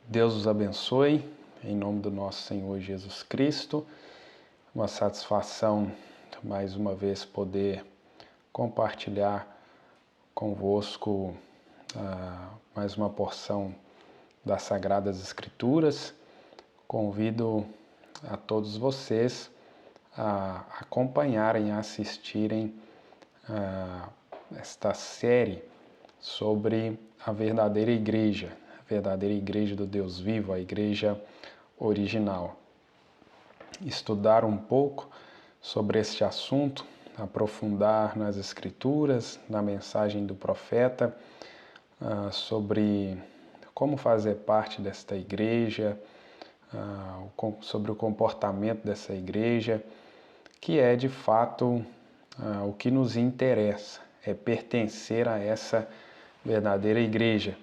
Deus os abençoe, em nome do nosso Senhor Jesus Cristo. Uma satisfação, mais uma vez, poder compartilhar convosco mais uma porção das Sagradas Escrituras. Convido a todos vocês a acompanharem, a assistirem esta série sobre a verdadeira igreja do Deus vivo, a igreja original. Estudar um pouco sobre este assunto, aprofundar nas Escrituras, na mensagem do profeta, sobre como fazer parte desta igreja, sobre o comportamento dessa igreja, que é de fato o que nos interessa, é pertencer a essa verdadeira igreja.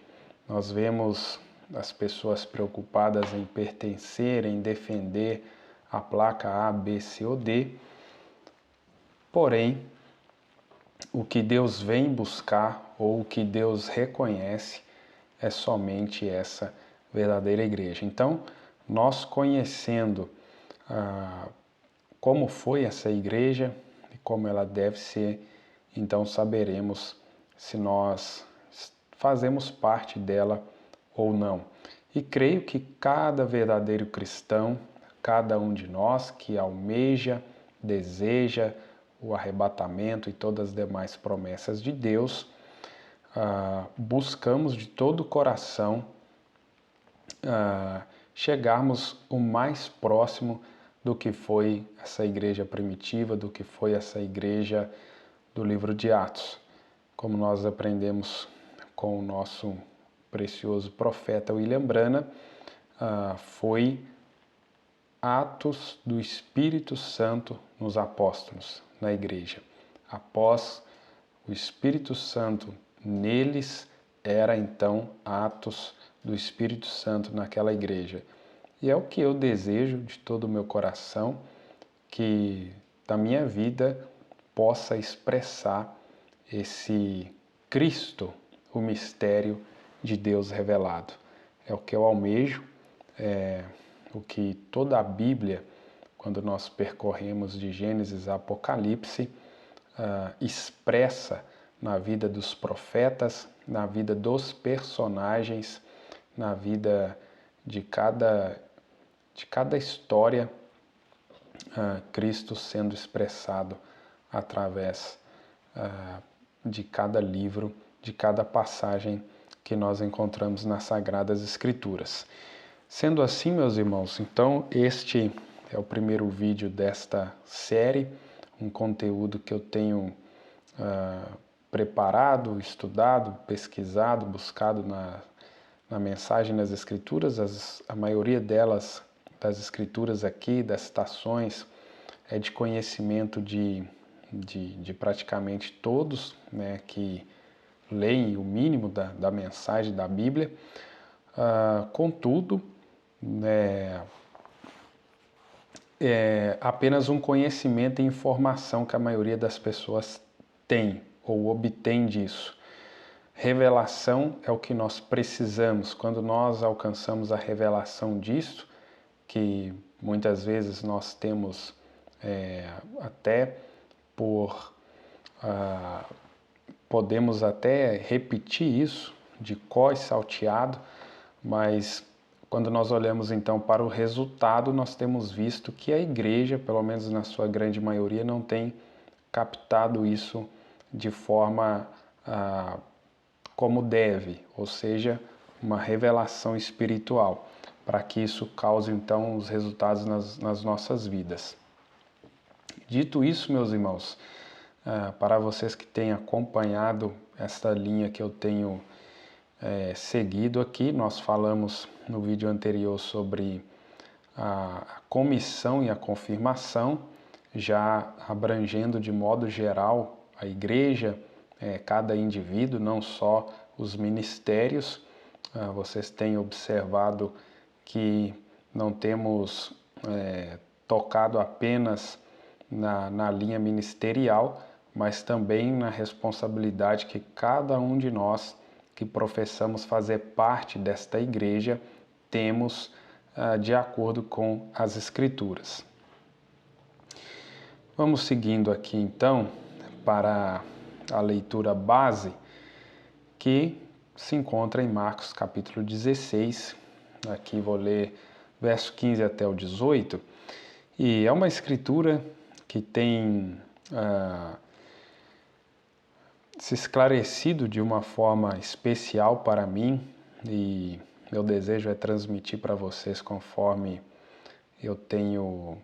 Nós vemos as pessoas preocupadas em pertencer, em defender a placa A, B, C ou D, porém, o que Deus vem buscar ou o que Deus reconhece é somente essa verdadeira igreja. Então, nós conhecendo como foi essa igreja e como ela deve ser, então saberemos se nós fazemos parte dela ou não. E creio que cada verdadeiro cristão, cada um de nós que almeja, deseja o arrebatamento e todas as demais promessas de Deus, buscamos de todo o coração chegarmos o mais próximo do que foi essa igreja primitiva, do que foi essa igreja do livro de Atos. Como nós aprendemos com o nosso precioso profeta William Branham, foi atos do Espírito Santo nos apóstolos, na igreja. Após o Espírito Santo neles, era então atos do Espírito Santo naquela igreja. E é o que eu desejo de todo o meu coração, que da minha vida possa expressar esse Cristo, o mistério de Deus revelado. É o que eu almejo, é o que toda a Bíblia, quando nós percorremos de Gênesis a Apocalipse, expressa na vida dos profetas, na vida dos personagens, na vida de cada história, Cristo sendo expressado através de cada livro, de cada passagem que nós encontramos nas Sagradas Escrituras. Sendo assim, meus irmãos, então este é o primeiro vídeo desta série, um conteúdo que eu tenho preparado, estudado, pesquisado, buscado na mensagem das Escrituras. A maioria delas, das Escrituras aqui, das citações, é de conhecimento de praticamente todos, né, que leem o mínimo da mensagem da Bíblia. Contudo, é apenas um conhecimento e informação que a maioria das pessoas tem ou obtém disso. Revelação é o que nós precisamos. Quando nós alcançamos a revelação disso, que muitas vezes nós temos até podemos até repetir isso de cós salteado, mas quando nós olhamos então para o resultado, nós temos visto que a igreja, pelo menos na sua grande maioria, não tem captado isso de forma como deve, ou seja, uma revelação espiritual, para que isso cause então os resultados nas nossas vidas. Dito isso, meus irmãos, para vocês que têm acompanhado esta linha que eu tenho seguido aqui, nós falamos no vídeo anterior sobre a comissão e a confirmação, já abrangendo de modo geral a igreja, cada indivíduo, não só os ministérios. Vocês têm observado que não temos tocado apenas na linha ministerial, mas também na responsabilidade que cada um de nós que professamos fazer parte desta igreja temos de acordo com as Escrituras. Vamos seguindo aqui então para a leitura base que se encontra em Marcos capítulo 16. Aqui vou ler verso 15 até o 18. E é uma escritura que tem se esclarecido de uma forma especial para mim, e meu desejo é transmitir para vocês conforme eu tenho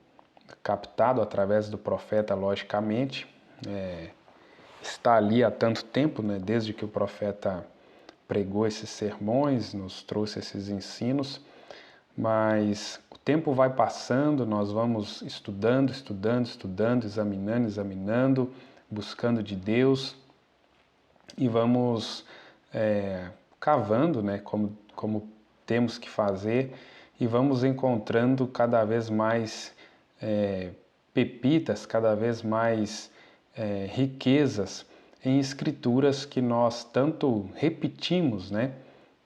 captado através do profeta, logicamente. Está ali há tanto tempo, né, desde que o profeta pregou esses sermões, nos trouxe esses ensinos, mas o tempo vai passando, nós vamos estudando, examinando, buscando de Deus e vamos cavando, né, como temos que fazer, e vamos encontrando cada vez mais pepitas, cada vez mais riquezas em escrituras que nós tanto repetimos, né?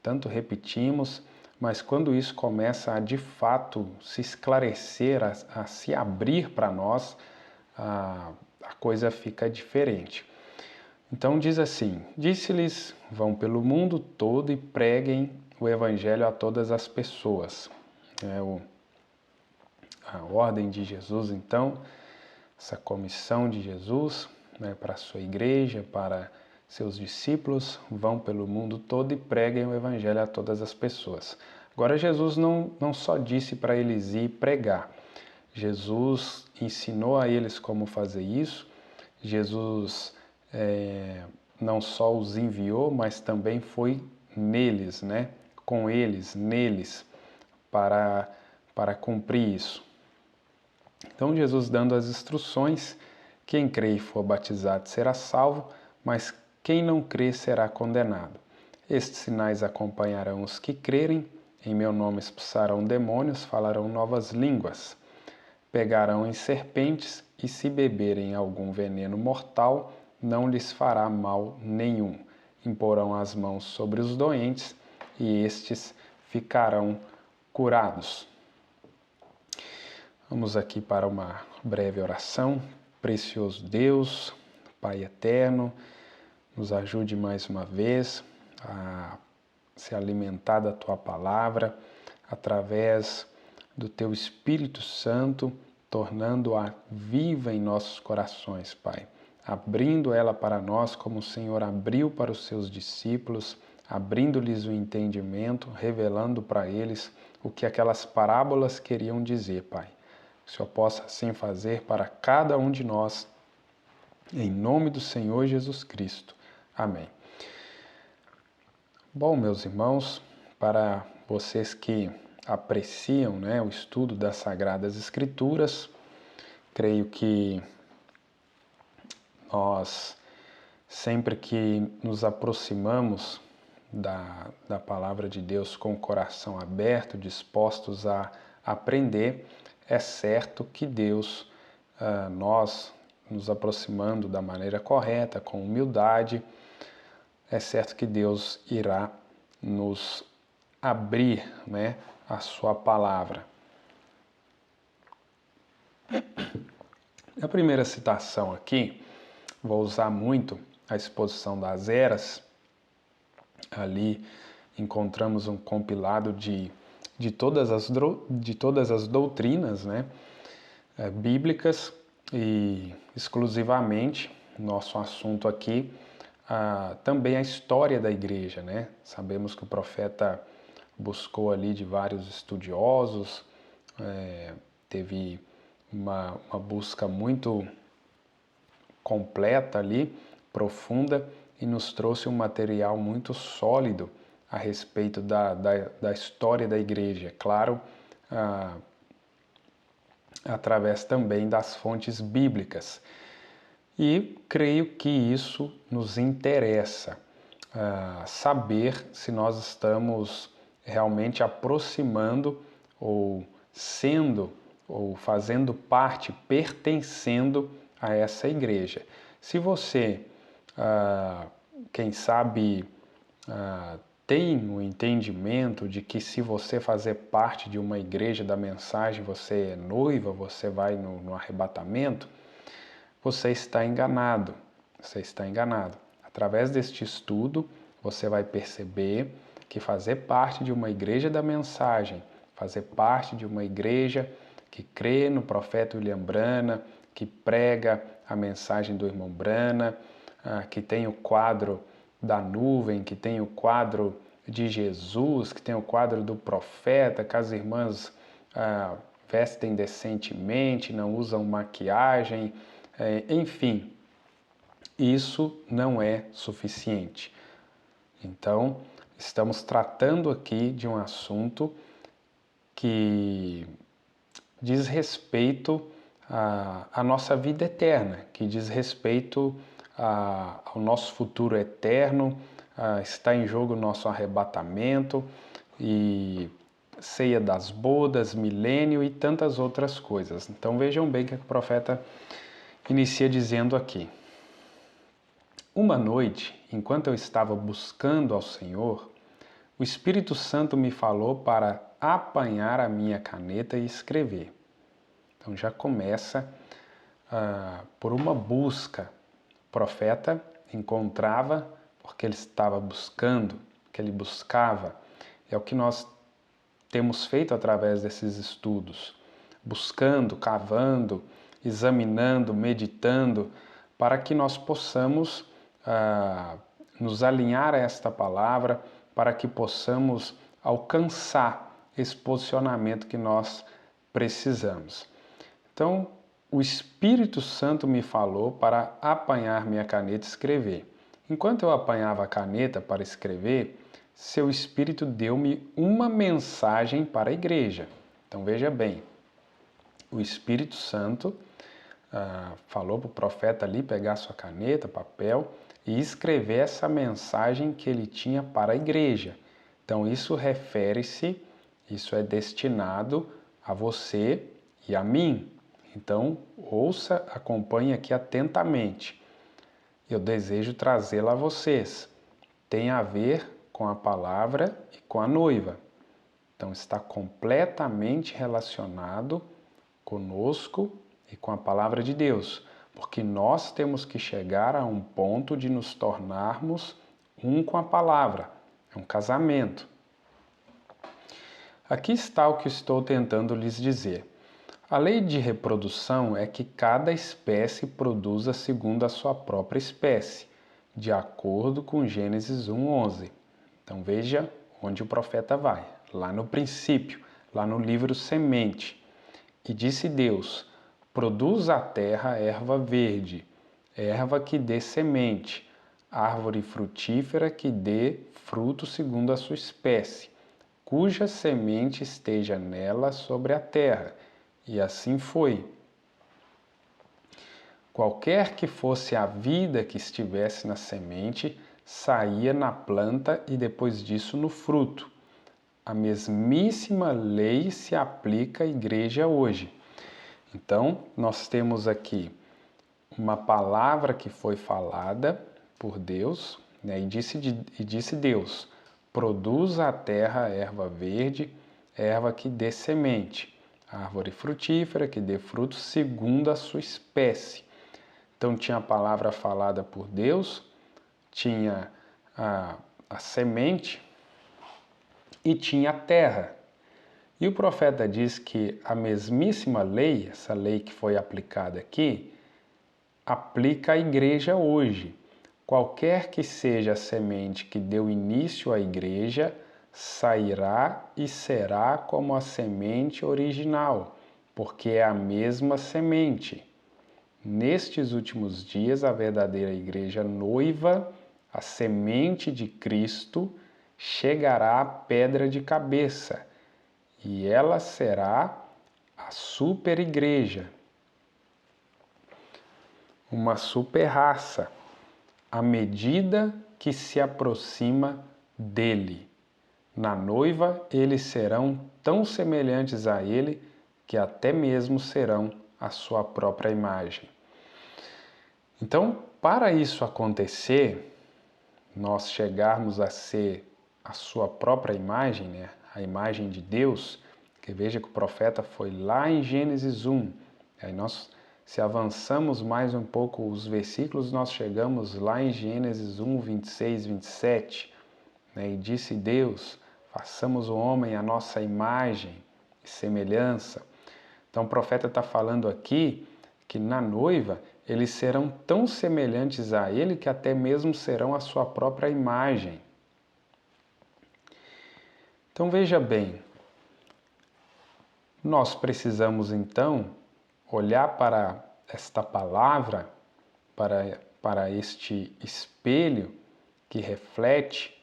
Tanto repetimos, mas quando isso começa a de fato se esclarecer, a se abrir para nós, a coisa fica diferente. Então diz assim: disse-lhes, vão pelo mundo todo e preguem o evangelho a todas as pessoas. A ordem de Jesus, então, essa comissão de Jesus, né, para a sua igreja, para seus discípulos, vão pelo mundo todo e preguem o evangelho a todas as pessoas. Agora, Jesus não só disse para eles ir pregar, Jesus ensinou a eles como fazer isso. Jesus não só os enviou, mas também foi neles, né, com eles, neles, para cumprir isso. Então Jesus dando as instruções: quem crê e for batizado será salvo, mas quem não crê será condenado. Estes sinais acompanharão os que crerem, em meu nome expulsarão demônios, falarão novas línguas, pegarão em serpentes, e se beberem algum veneno mortal, não lhes fará mal nenhum. Imporão as mãos sobre os doentes, e estes ficarão curados. Vamos aqui para uma breve oração. Precioso Deus, Pai eterno, nos ajude mais uma vez a se alimentar da Tua palavra através do Teu Espírito Santo, tornando-a viva em nossos corações, Pai. Abrindo ela para nós como o Senhor abriu para os Seus discípulos, abrindo-lhes o entendimento, revelando para eles o que aquelas parábolas queriam dizer, Pai. Que o Senhor possa assim fazer para cada um de nós, em nome do Senhor Jesus Cristo. Amém. Bom, meus irmãos, para vocês que apreciam, né, o estudo das Sagradas Escrituras, creio que nós, sempre que nos aproximamos da Palavra de Deus com o coração aberto, dispostos a aprender, é certo que Deus, nós nos aproximando da maneira correta, com humildade, é certo que Deus irá nos abrir, né, a sua palavra. A primeira citação aqui, vou usar muito a exposição das eras. Ali encontramos um compilado de todas as doutrinas, né, bíblicas, e exclusivamente nosso assunto aqui também a história da igreja, né? Sabemos que o profeta buscou ali de vários estudiosos, teve uma busca muito completa ali, profunda, e nos trouxe um material muito sólido a respeito da história da igreja. Claro, através também das fontes bíblicas. E creio que isso nos interessa, saber se nós estamos realmente aproximando ou sendo ou fazendo parte, pertencendo a essa igreja. Se você, quem sabe, têm o entendimento de que se você fazer parte de uma igreja da mensagem, você é noiva, você vai no arrebatamento, você está enganado. Você está enganado. Através deste estudo, você vai perceber que fazer parte de uma igreja da mensagem, fazer parte de uma igreja que crê no profeta William Branham, que prega a mensagem do irmão Branham, que tem o quadro da nuvem, que tem o quadro de Jesus, que tem o quadro do profeta, que as irmãs vestem decentemente, não usam maquiagem, enfim, isso não é suficiente. Então, estamos tratando aqui de um assunto que diz respeito à nossa vida eterna, que diz respeito ao nosso futuro eterno, está em jogo o nosso arrebatamento e ceia das bodas, milênio e tantas outras coisas. Então vejam bem o que o profeta inicia dizendo aqui. Uma noite, enquanto eu estava buscando ao Senhor, o Espírito Santo me falou para apanhar a minha caneta e escrever. Então já começa por uma busca. O profeta encontrava porque ele estava buscando, que ele buscava. É o que nós temos feito através desses estudos, buscando, cavando, examinando, meditando, para que nós possamos nos alinhar a esta palavra, para que possamos alcançar esse posicionamento que nós precisamos. Então, o Espírito Santo me falou para apanhar minha caneta e escrever. Enquanto eu apanhava a caneta para escrever, seu Espírito deu-me uma mensagem para a igreja. Então veja bem, o Espírito Santo falou para o profeta ali pegar sua caneta, papel e escrever essa mensagem que ele tinha para a igreja. Então isso refere-se, isso é destinado a você e a mim. Então ouça, acompanhe aqui atentamente. Eu desejo trazê-la a vocês. Tem a ver com a palavra e com a noiva. Então está completamente relacionado conosco e com a palavra de Deus, porque nós temos que chegar a um ponto de nos tornarmos um com a palavra. É um casamento. Aqui está o que estou tentando lhes dizer. A lei de reprodução é que cada espécie produza segundo a sua própria espécie, de acordo com Gênesis 1:11. Então veja onde o profeta vai, lá no princípio, lá no livro Semente. E disse Deus: produz a terra erva verde, erva que dê semente, árvore frutífera que dê fruto segundo a sua espécie, cuja semente esteja nela sobre a terra. E assim foi. Qualquer que fosse a vida que estivesse na semente, saía na planta e depois disso no fruto. A mesmíssima lei se aplica à igreja hoje. Então, nós temos aqui uma palavra que foi falada por Deus, né? e disse Deus: produza a terra erva verde, erva que dê semente, árvore frutífera que dê fruto segundo a sua espécie. Então tinha a palavra falada por Deus, tinha a semente e tinha a terra. E o profeta diz que a mesmíssima lei, essa lei que foi aplicada aqui, aplica à igreja hoje. Qualquer que seja a semente que deu início à igreja, sairá e será como a semente original, porque é a mesma semente. Nestes últimos dias, a verdadeira igreja noiva, a semente de Cristo, chegará à pedra de cabeça, e ela será a super igreja, uma super raça, à medida que se aproxima dele. Na noiva, eles serão tão semelhantes a ele que até mesmo serão a sua própria imagem. Então, para isso acontecer, nós chegarmos a ser a sua própria imagem, né? A imagem de Deus, que veja que o profeta foi lá em Gênesis 1. Aí nós, se avançamos mais um pouco os versículos, nós chegamos lá em Gênesis 1, 26, 27. Né? E disse Deus, façamos o homem à nossa imagem e semelhança. Então o profeta está falando aqui que na noiva eles serão tão semelhantes a ele que até mesmo serão a sua própria imagem. Então veja bem, nós precisamos então olhar para esta palavra, para este espelho que reflete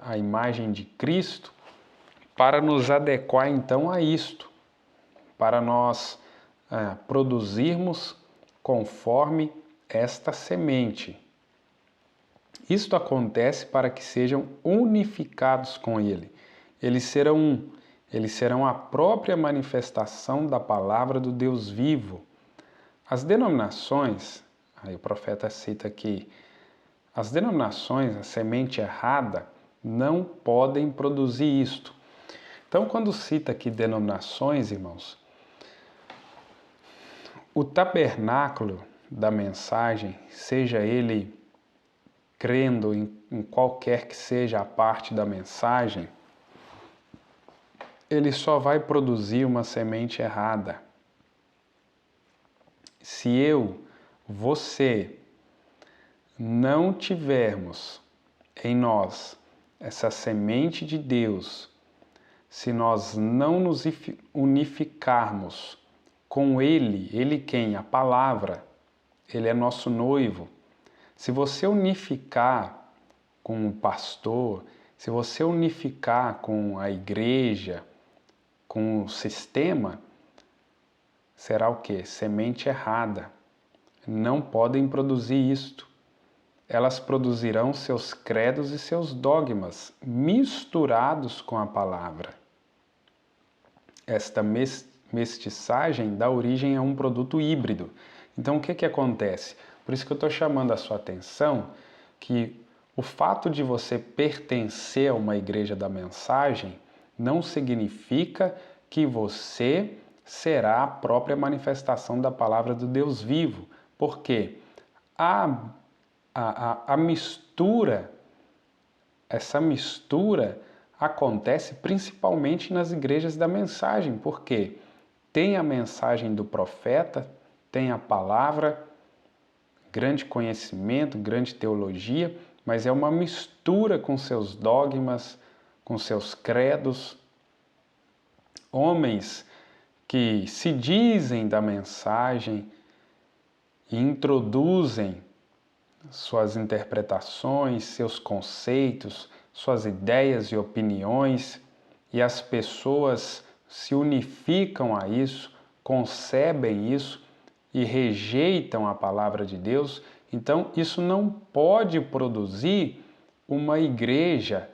a imagem de Cristo, para nos adequar então a isto, para nós produzirmos conforme esta semente. Isto acontece para que sejam unificados com Ele. Eles serão a própria manifestação da palavra do Deus vivo. As denominações, aí o profeta cita aqui, as denominações, a semente errada, não podem produzir isto. Então, quando cita aqui denominações, irmãos, o tabernáculo da mensagem, seja ele crendo em qualquer que seja a parte da mensagem, ele só vai produzir uma semente errada. Se você, não tivermos em nós essa semente de Deus, se nós não nos unificarmos com Ele quem? A palavra, Ele é nosso noivo. Se você unificar com o pastor, se você unificar com a igreja, com o sistema, será o quê? Semente errada. Não podem produzir isto. Elas produzirão seus credos e seus dogmas misturados com a palavra. Esta mestiçagem dá origem a um produto híbrido. Então o que acontece? Por isso que eu estou chamando a sua atenção que o fato de você pertencer a uma igreja da mensagem não significa que você será a própria manifestação da palavra do Deus vivo. Por quê? A mistura, essa mistura acontece principalmente nas igrejas da mensagem, porque tem a mensagem do profeta, tem a palavra, grande conhecimento, grande teologia, mas é uma mistura com seus dogmas, com seus credos. Homens que se dizem da mensagem e introduzem suas interpretações, seus conceitos, suas ideias e opiniões, e as pessoas se unificam a isso, concebem isso e rejeitam a palavra de Deus. Então isso não pode produzir uma igreja,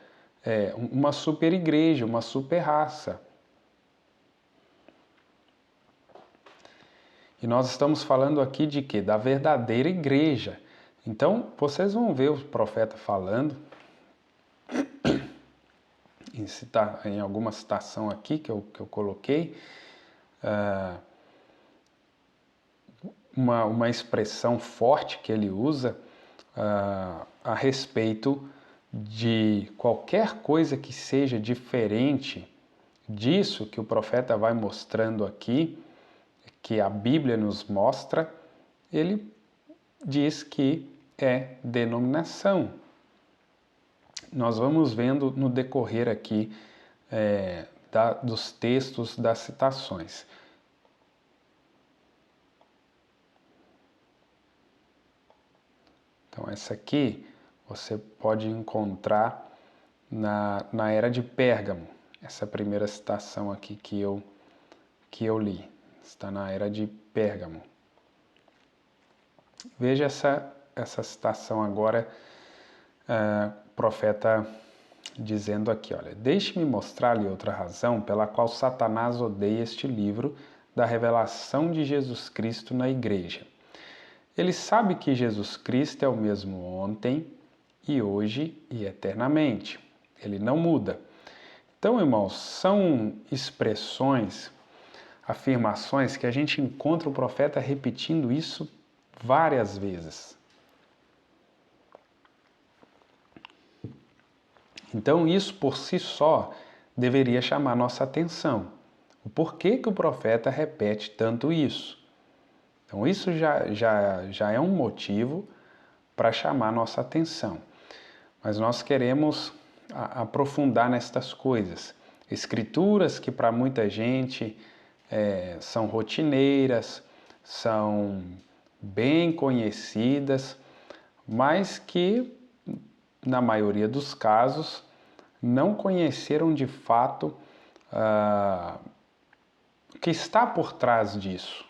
uma super igreja, uma super raça. E nós estamos falando aqui de quê? Da verdadeira igreja. Então, vocês vão ver o profeta falando, em alguma citação aqui que eu coloquei, uma expressão forte que ele usa a respeito de qualquer coisa que seja diferente disso que o profeta vai mostrando aqui, que a Bíblia nos mostra. Ele diz que é denominação. Nós vamos vendo no decorrer aqui dos textos, das citações. Então essa aqui você pode encontrar na era de Pérgamo. Essa primeira citação aqui que eu li, está na era de Pérgamo. Veja essa citação agora, o profeta dizendo aqui, olha, deixe-me mostrar-lhe outra razão pela qual Satanás odeia este livro da revelação de Jesus Cristo na igreja. Ele sabe que Jesus Cristo é o mesmo ontem e hoje e eternamente. ele não muda. Então, irmãos, são expressões, afirmações que a gente encontra o profeta repetindo isso várias vezes. Então, isso por si só deveria chamar nossa atenção. O porquê que o profeta repete tanto isso? Então, isso já é um motivo para chamar nossa atenção. Mas nós queremos aprofundar nestas coisas. Escrituras que para muita gente são rotineiras, são bem conhecidas, mas que, na maioria dos casos, não conheceram de fato o que está por trás disso.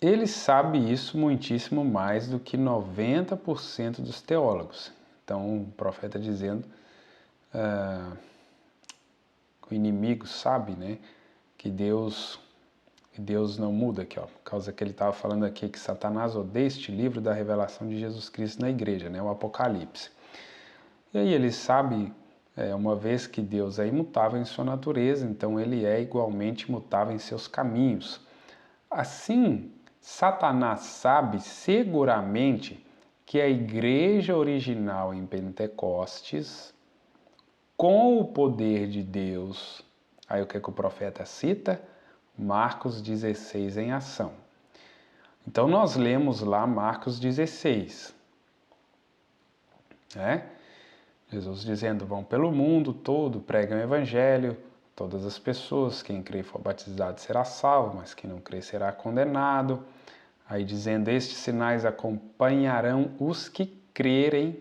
Ele sabe isso muitíssimo mais do que 90% dos teólogos. Então, o profeta dizendo, o inimigo sabe, né, que Deus não muda, aqui, ó, por causa que ele estava falando aqui que Satanás odeia este livro da revelação de Jesus Cristo na igreja, né, o Apocalipse. E aí ele sabe, uma vez que Deus é imutável em sua natureza, então ele é igualmente imutável em seus caminhos. Assim, Satanás sabe seguramente que a igreja original em Pentecostes, com o poder de Deus, aí o que o profeta cita? Marcos 16 em ação. Então nós lemos lá Marcos 16, né? Jesus dizendo, vão pelo mundo todo, pregam o evangelho, todas as pessoas, quem crê e for batizado será salvo, mas quem não crê será condenado. Aí dizendo, estes sinais acompanharão os que crerem,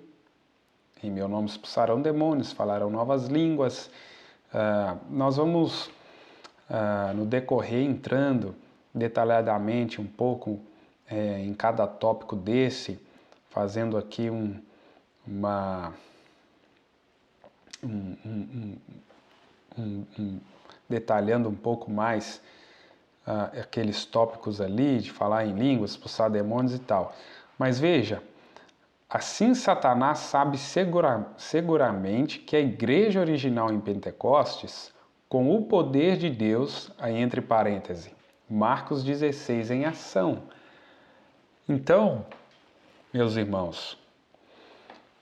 em meu nome expulsarão demônios, falarão novas línguas. Nós vamos, no decorrer, entrando detalhadamente um pouco em cada tópico desse, fazendo aqui detalhando um pouco mais aqueles tópicos ali, de falar em línguas, expulsar demônios e tal. Mas veja, assim Satanás sabe seguramente que a igreja original em Pentecostes, com o poder de Deus, aí entre parênteses, Marcos 16 em ação. Então, meus irmãos,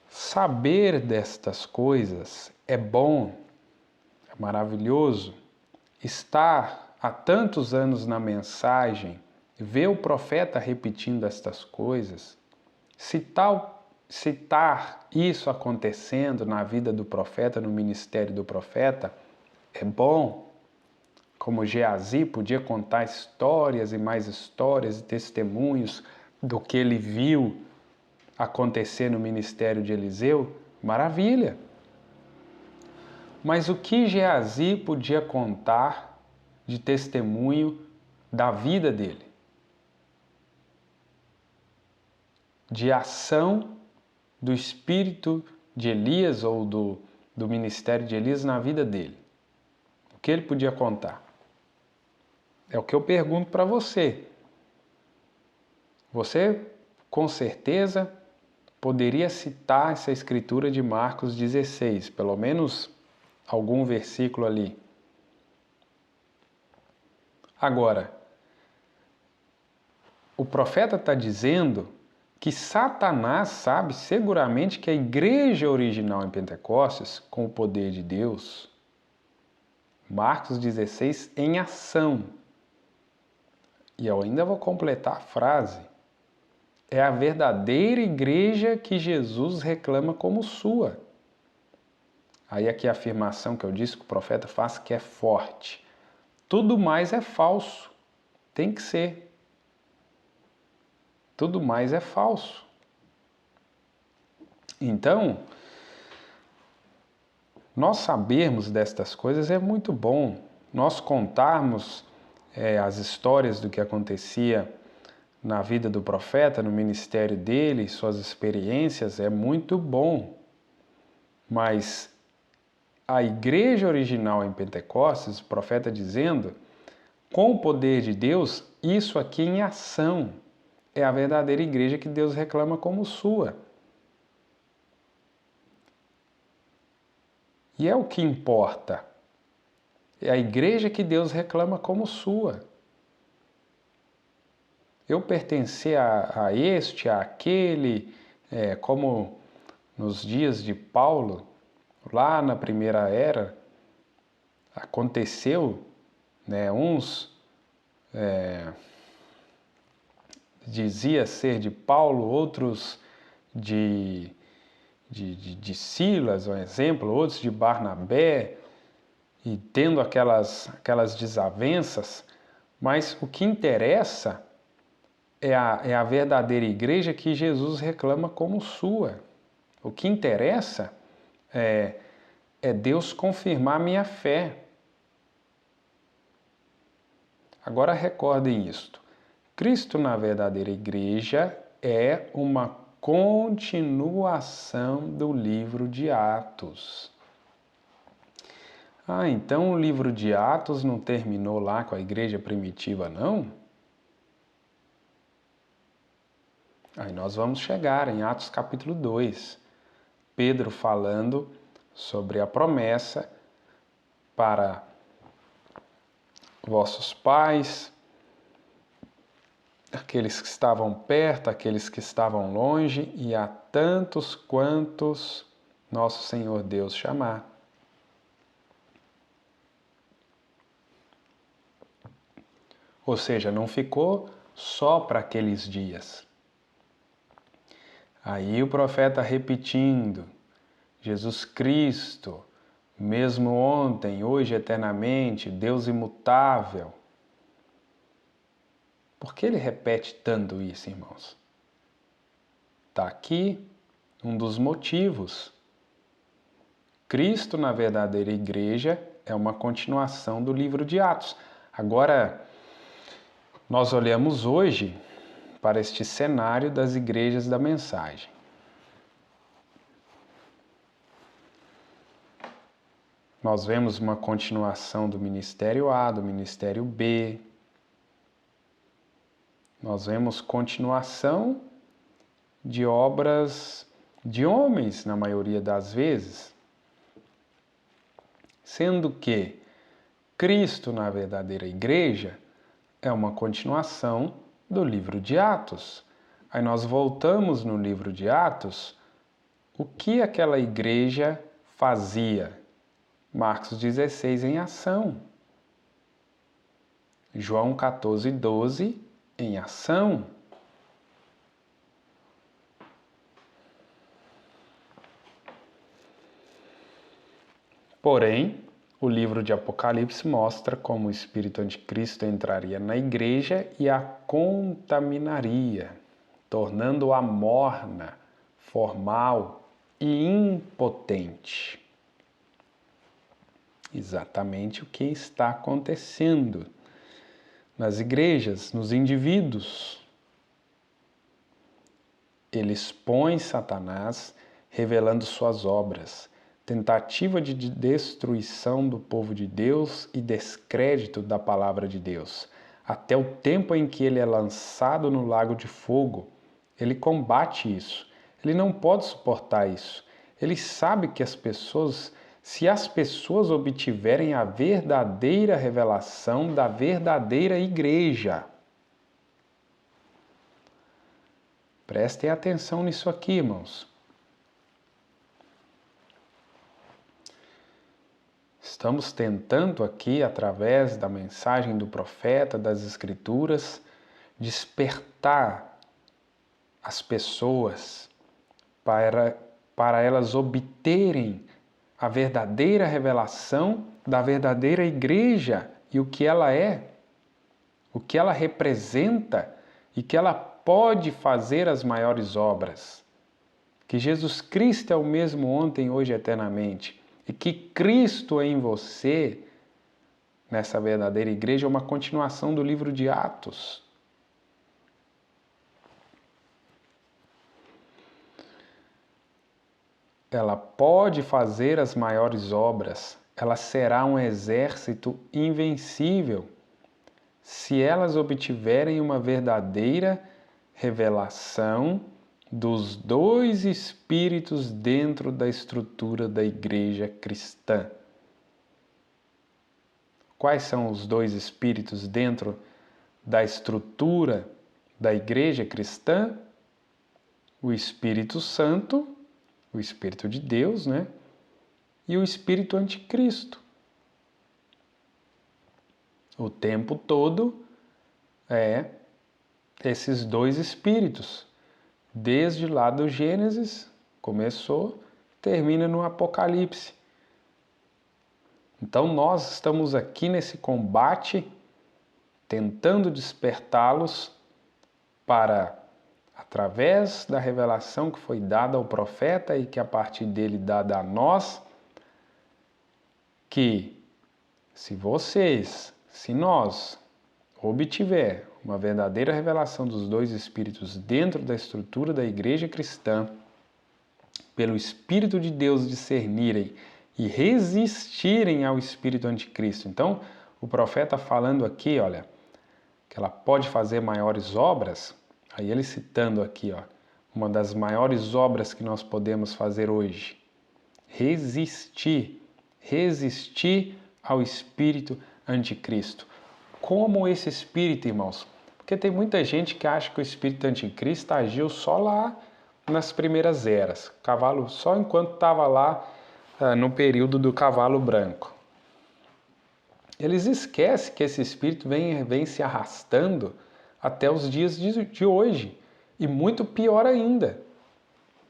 saber destas coisas é bom, é maravilhoso. Estar há tantos anos na mensagem, ver o profeta repetindo estas coisas, citar isso acontecendo na vida do profeta, no ministério do profeta, é bom. Como Geazi podia contar histórias e mais histórias e testemunhos do que ele viu acontecer no ministério de Eliseu, maravilha. Mas o que Geazi podia contar de testemunho da vida dele? De ação do espírito de Elias ou do ministério de Elias na vida dele? O que ele podia contar? É o que eu pergunto para você. Você, com certeza, poderia citar essa escritura de Marcos 16, pelo menos algum versículo ali. Agora, o profeta está dizendo que Satanás sabe seguramente que a igreja original em Pentecostes, com o poder de Deus, Marcos 16, em ação. E eu ainda vou completar a frase. É a verdadeira igreja que Jesus reclama como sua. Aí aqui a afirmação que eu disse que o profeta faz que é forte. Tudo mais é falso. Tem que ser. Tudo mais é falso. Então, nós sabermos destas coisas é muito bom. Nós contarmos as histórias do que acontecia na vida do profeta, no ministério dele, suas experiências, é muito bom. Mas a igreja original em Pentecostes, o profeta dizendo, com o poder de Deus, isso aqui em ação, é a verdadeira igreja que Deus reclama como sua. E é o que importa. É a igreja que Deus reclama como sua. Eu pertencer a este, a aquele, como nos dias de Paulo, lá na primeira era, aconteceu, né, uns dizia ser de Paulo, outros de Silas, um exemplo, outros de Barnabé, e tendo aquelas desavenças, mas o que interessa é a verdadeira igreja que Jesus reclama como sua. O que interessa é Deus confirmar minha fé. Agora recordem isto. Cristo na verdadeira igreja é uma continuação do livro de Atos. Então o livro de Atos não terminou lá com a igreja primitiva, não? Aí nós vamos chegar em Atos capítulo 2. Pedro falando sobre a promessa para vossos pais, aqueles que estavam perto, aqueles que estavam longe, e a tantos quantos nosso Senhor Deus chamar. Ou seja, não ficou só para aqueles dias. Aí o profeta repetindo, Jesus Cristo, mesmo ontem, hoje, eternamente, Deus imutável. Por que ele repete tanto isso, irmãos? Está aqui um dos motivos. Cristo, na verdadeira igreja, é uma continuação do livro de Atos. Agora, nós olhamos hoje para este cenário das igrejas da mensagem. Nós vemos uma continuação do ministério A, do ministério B. Nós vemos continuação de obras de homens, na maioria das vezes. Sendo que Cristo, na verdadeira igreja, é uma continuação do livro de Atos. Aí nós voltamos no livro de Atos, o que aquela igreja fazia? Marcos 16 em ação. João 14, 12 em ação. Porém, o livro de Apocalipse mostra como o espírito anticristo entraria na igreja e a contaminaria, tornando-a morna, formal e impotente. Exatamente o que está acontecendo nas igrejas, nos indivíduos. Ele expõe Satanás, revelando suas obras, tentativa de destruição do povo de Deus e descrédito da palavra de Deus. Até o tempo em que ele é lançado no lago de fogo, ele combate isso. Ele não pode suportar isso. Ele sabe que se as pessoas obtiverem a verdadeira revelação da verdadeira igreja. Prestem atenção nisso aqui, irmãos. Estamos tentando aqui, através da mensagem do profeta, das Escrituras, despertar as pessoas para elas obterem a verdadeira revelação da verdadeira igreja e o que ela é, o que ela representa e que ela pode fazer as maiores obras. Que Jesus Cristo é o mesmo ontem, hoje e eternamente. E que Cristo em você, nessa verdadeira igreja, é uma continuação do livro de Atos. Ela pode fazer as maiores obras, ela será um exército invencível se elas obtiverem uma verdadeira revelação dos dois espíritos dentro da estrutura da igreja cristã. Quais são os dois espíritos dentro da estrutura da igreja cristã? O Espírito Santo, o Espírito de Deus, né? E o Espírito Anticristo. O tempo todo é esses dois espíritos. Desde lá do Gênesis, começou, termina no Apocalipse. Então nós estamos aqui nesse combate, tentando despertá-los para, através da revelação que foi dada ao profeta e que a partir dele dada a nós, que se nós obtiver uma verdadeira revelação dos dois Espíritos dentro da estrutura da igreja cristã, pelo Espírito de Deus discernirem e resistirem ao Espírito Anticristo. Então, o profeta falando aqui, olha, que ela pode fazer maiores obras, aí ele citando aqui, ó, uma das maiores obras que nós podemos fazer hoje, resistir ao Espírito Anticristo. Como esse Espírito, irmãos? Porque tem muita gente que acha que o Espírito Anticristo agiu só lá nas primeiras eras, cavalo só enquanto estava lá no período do cavalo branco. Eles esquecem que esse Espírito vem se arrastando até os dias de hoje, e muito pior ainda.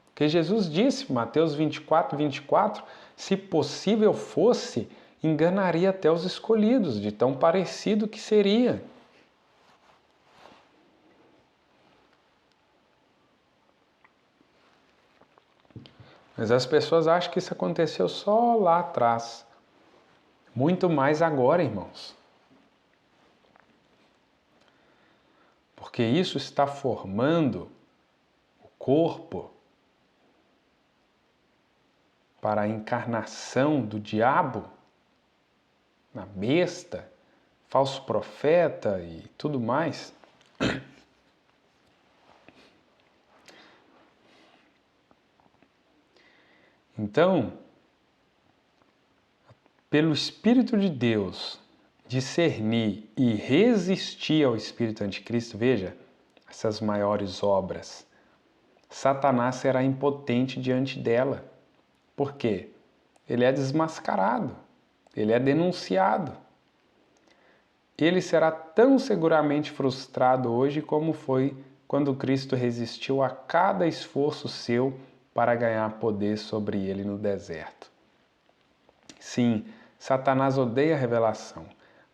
Porque Jesus disse, Mateus 24, se possível fosse, enganaria até os escolhidos, de tão parecido que seria. Mas as pessoas acham que isso aconteceu só lá atrás. Muito mais agora, irmãos. Porque isso está formando o corpo para a encarnação do diabo, na besta, falso profeta e tudo mais. Então, pelo Espírito de Deus, discernir e resistir ao Espírito Anticristo, veja, essas maiores obras, Satanás será impotente diante dela. Por quê? Ele é desmascarado, ele é denunciado. Ele será tão seguramente frustrado hoje como foi quando Cristo resistiu a cada esforço seu para ganhar poder sobre ele no deserto. Sim, Satanás odeia a revelação,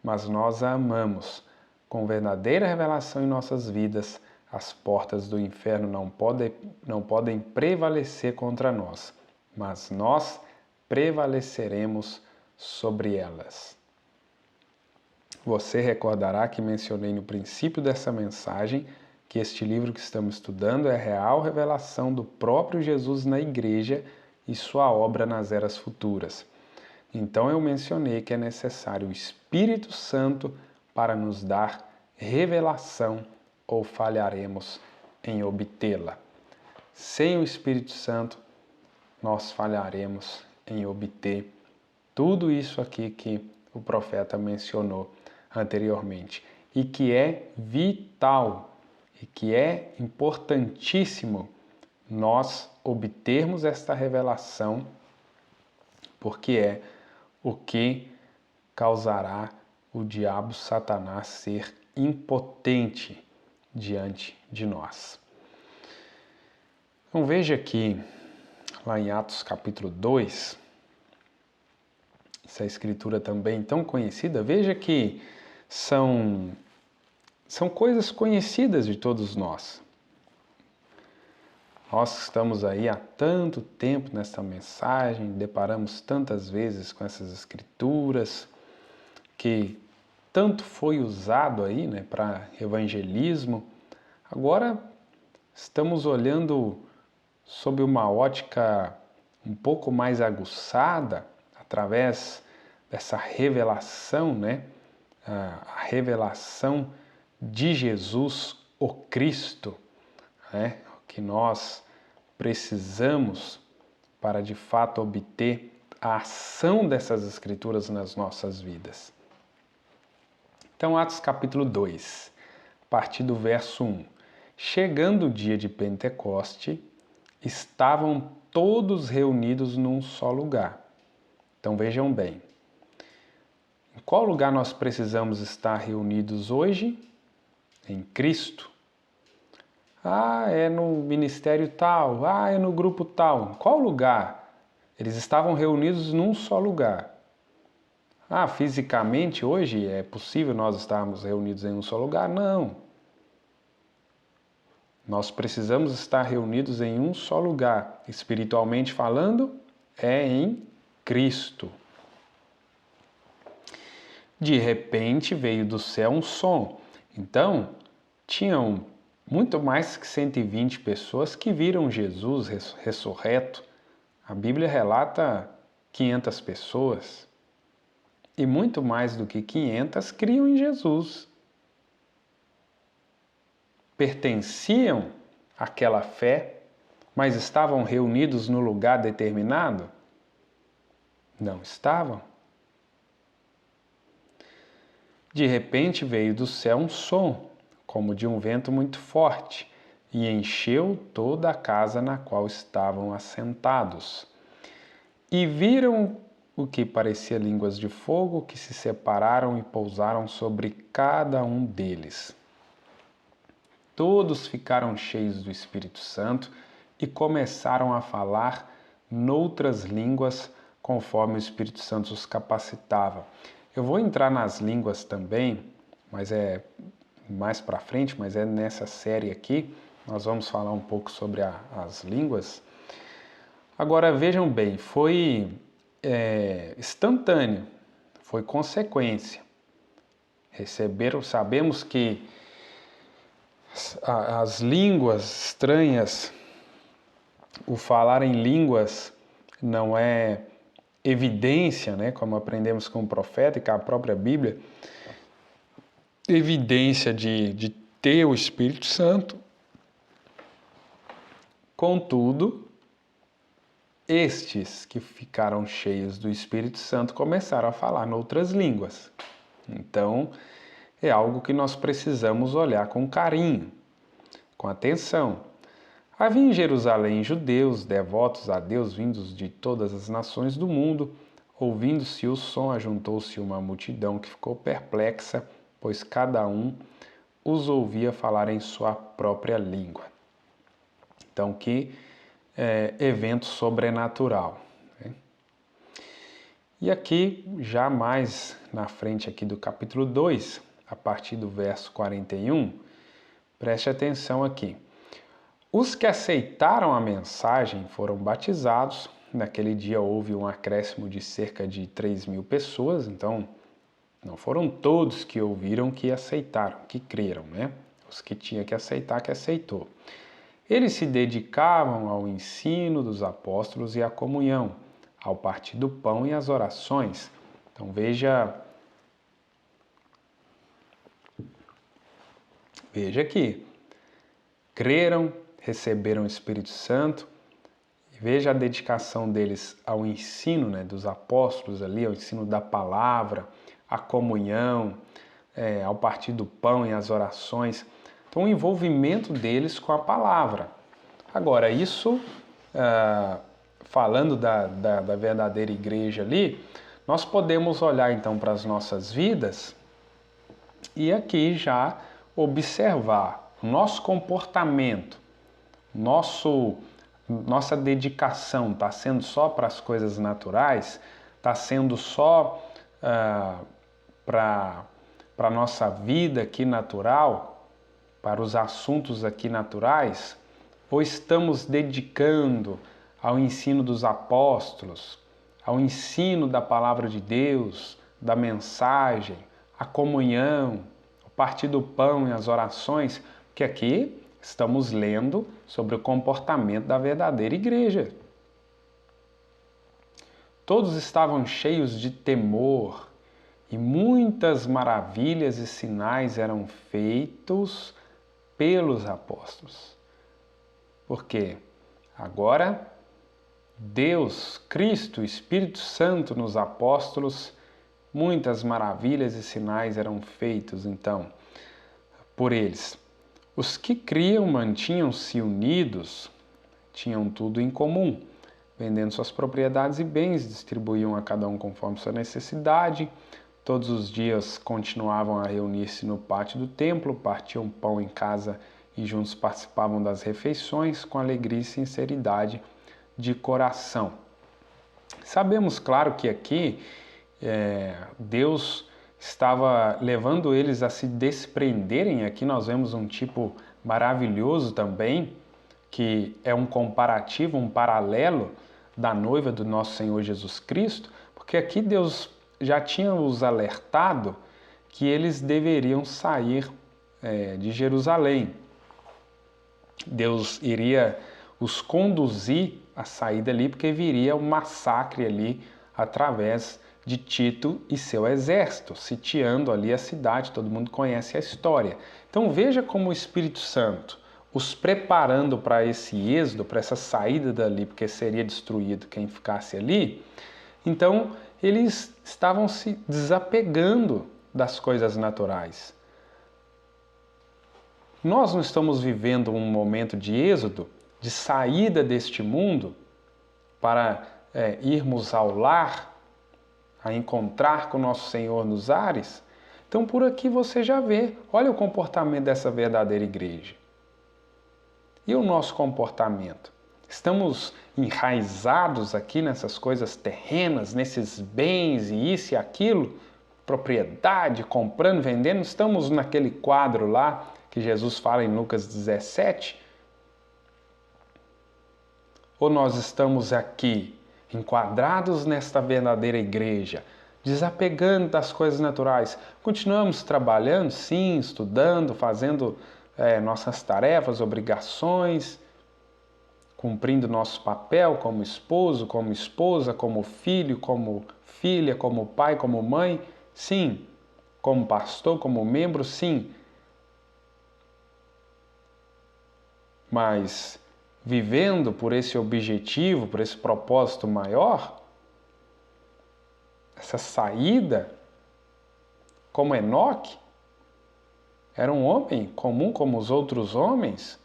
mas nós a amamos. Com verdadeira revelação em nossas vidas, as portas do inferno não podem prevalecer contra nós, mas nós prevaleceremos sobre elas. Você recordará que mencionei no princípio dessa mensagem que este livro que estamos estudando é a real revelação do próprio Jesus na igreja e sua obra nas eras futuras. Então eu mencionei que é necessário o Espírito Santo para nos dar revelação ou falharemos em obtê-la. Sem o Espírito Santo, nós falharemos em obter tudo isso aqui que o profeta mencionou anteriormente e que é vital e que é importantíssimo nós obtermos esta revelação, porque é o que causará o diabo Satanás ser impotente diante de nós. Então veja aqui, lá em Atos capítulo 2, essa escritura também tão conhecida, veja que são coisas conhecidas de todos nós. Nós estamos aí há tanto tempo nessa mensagem, deparamos tantas vezes com essas escrituras, que tanto foi usado aí, né, para evangelismo. Agora estamos olhando sob uma ótica um pouco mais aguçada, através dessa revelação, né, a revelação de Jesus, o Cristo, né, que nós precisamos para de fato obter a ação dessas Escrituras nas nossas vidas. Então, Atos capítulo 2, a partir do verso 1. Chegando o dia de Pentecoste, estavam todos reunidos num só lugar. Então vejam bem, em qual lugar nós precisamos estar reunidos hoje? Em Cristo. É no ministério tal, é no grupo tal. Em qual lugar? Eles estavam reunidos num só lugar. Fisicamente hoje é possível nós estarmos reunidos em um só lugar? Não. Nós precisamos estar reunidos em um só lugar. Espiritualmente falando, é em Cristo. De repente veio do céu um som. Então, tinham muito mais que 120 pessoas que viram Jesus ressurreto. A Bíblia relata 500 pessoas. E muito mais do que 500 criam em Jesus. Pertenciam àquela fé, mas estavam reunidos no lugar determinado? Não estavam. De repente veio do céu um som, como de um vento muito forte, e encheu toda a casa na qual estavam assentados. E viram o que parecia línguas de fogo, que se separaram e pousaram sobre cada um deles. Todos ficaram cheios do Espírito Santo e começaram a falar noutras línguas, conforme o Espírito Santo os capacitava. Eu vou entrar nas línguas também, mas é mais para frente, mas é nessa série aqui. Nós vamos falar um pouco sobre as línguas. Agora vejam bem, foi instantâneo, foi consequência. Sabemos que as línguas estranhas, o falar em línguas não é evidência, né, como aprendemos com o profeta e com a própria Bíblia, evidência de ter o Espírito Santo. Contudo, estes que ficaram cheios do Espírito Santo começaram a falar noutras línguas. Então, é algo que nós precisamos olhar com carinho, com atenção. Havia em Jerusalém judeus, devotos a Deus, vindos de todas as nações do mundo. Ouvindo-se o som, ajuntou-se uma multidão que ficou perplexa, pois cada um os ouvia falar em sua própria língua. Então, que evento sobrenatural. Né? E aqui, já mais na frente aqui do capítulo 2, a partir do verso 41, preste atenção aqui. Os que aceitaram a mensagem foram batizados. Naquele dia houve um acréscimo de cerca de 3.000 pessoas, então não foram todos que ouviram que aceitaram, que creram, né? Os que tinham que aceitar, que aceitou. Eles se dedicavam ao ensino dos apóstolos e à comunhão, ao partir do pão e às orações. Então veja aqui, creram, receberam o Espírito Santo, e veja a dedicação deles ao ensino, né, dos apóstolos ali, ao ensino da palavra, à comunhão, ao partir do pão e às orações. Então, o envolvimento deles com a palavra. Agora, isso, falando da verdadeira igreja ali, nós podemos olhar então para as nossas vidas e aqui já observar o nosso comportamento, nossa dedicação está sendo só para as coisas naturais, está sendo só para a nossa vida aqui natural, para os assuntos aqui naturais, ou estamos dedicando ao ensino dos apóstolos, ao ensino da palavra de Deus, da mensagem, à comunhão, ao partir do pão e as orações, porque aqui estamos lendo sobre o comportamento da verdadeira igreja. Todos estavam cheios de temor e muitas maravilhas e sinais eram feitos pelos apóstolos. Por quê? Agora, Deus, Cristo, Espírito Santo nos apóstolos, muitas maravilhas e sinais eram feitos, então, por eles. Os que criam mantinham-se unidos, tinham tudo em comum, vendendo suas propriedades e bens, distribuíam a cada um conforme sua necessidade. Todos os dias continuavam a reunir-se no pátio do templo, partiam pão em casa e juntos participavam das refeições com alegria e sinceridade de coração. Sabemos, claro, que aqui Deus estava levando eles a se desprenderem. Aqui nós vemos um tipo maravilhoso também, que é um comparativo, um paralelo da noiva do nosso Senhor Jesus Cristo, porque aqui Deus já tinha os alertado que eles deveriam sair de Jerusalém. Deus iria os conduzir a sair dali, porque viria um massacre ali através de Tito e seu exército, sitiando ali a cidade. Todo mundo conhece a história. Então veja como o Espírito Santo os preparando para esse êxodo, para essa saída dali, porque seria destruído quem ficasse ali. Então eles estavam se desapegando das coisas naturais. Nós não estamos vivendo um momento de êxodo, de saída deste mundo para irmos ao lar, a encontrar com o nosso Senhor nos ares? Então por aqui você já vê, olha o comportamento dessa verdadeira igreja. E o nosso comportamento? Estamos enraizados aqui nessas coisas terrenas, nesses bens e isso e aquilo, propriedade, comprando, vendendo? Estamos naquele quadro lá que Jesus fala em Lucas 17? Ou nós estamos aqui enquadrados nesta verdadeira igreja, desapegando das coisas naturais? Continuamos trabalhando, sim, estudando, fazendo nossas tarefas, obrigações, cumprindo nosso papel como esposo, como esposa, como filho, como filha, como pai, como mãe, sim. Como pastor, como membro, sim. Mas vivendo por esse objetivo, por esse propósito maior, essa saída, como Enoque, era um homem comum como os outros homens,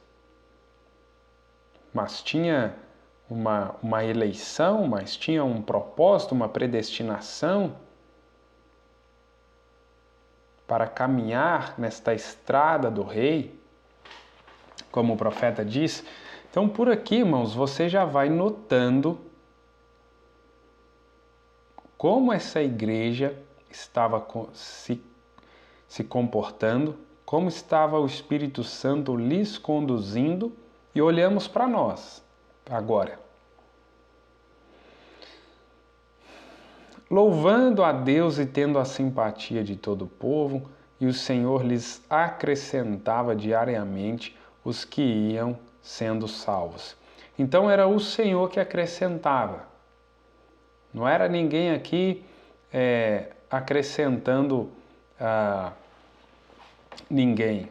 mas tinha uma eleição, mas tinha um propósito, uma predestinação para caminhar nesta estrada do rei, como o profeta diz. Então, por aqui, irmãos, você já vai notando como essa igreja estava se comportando, como estava o Espírito Santo lhes conduzindo, e olhamos para nós agora. Louvando a Deus e tendo a simpatia de todo o povo, e o Senhor lhes acrescentava diariamente os que iam sendo salvos. Então era o Senhor que acrescentava. Não era ninguém aqui acrescentando ninguém.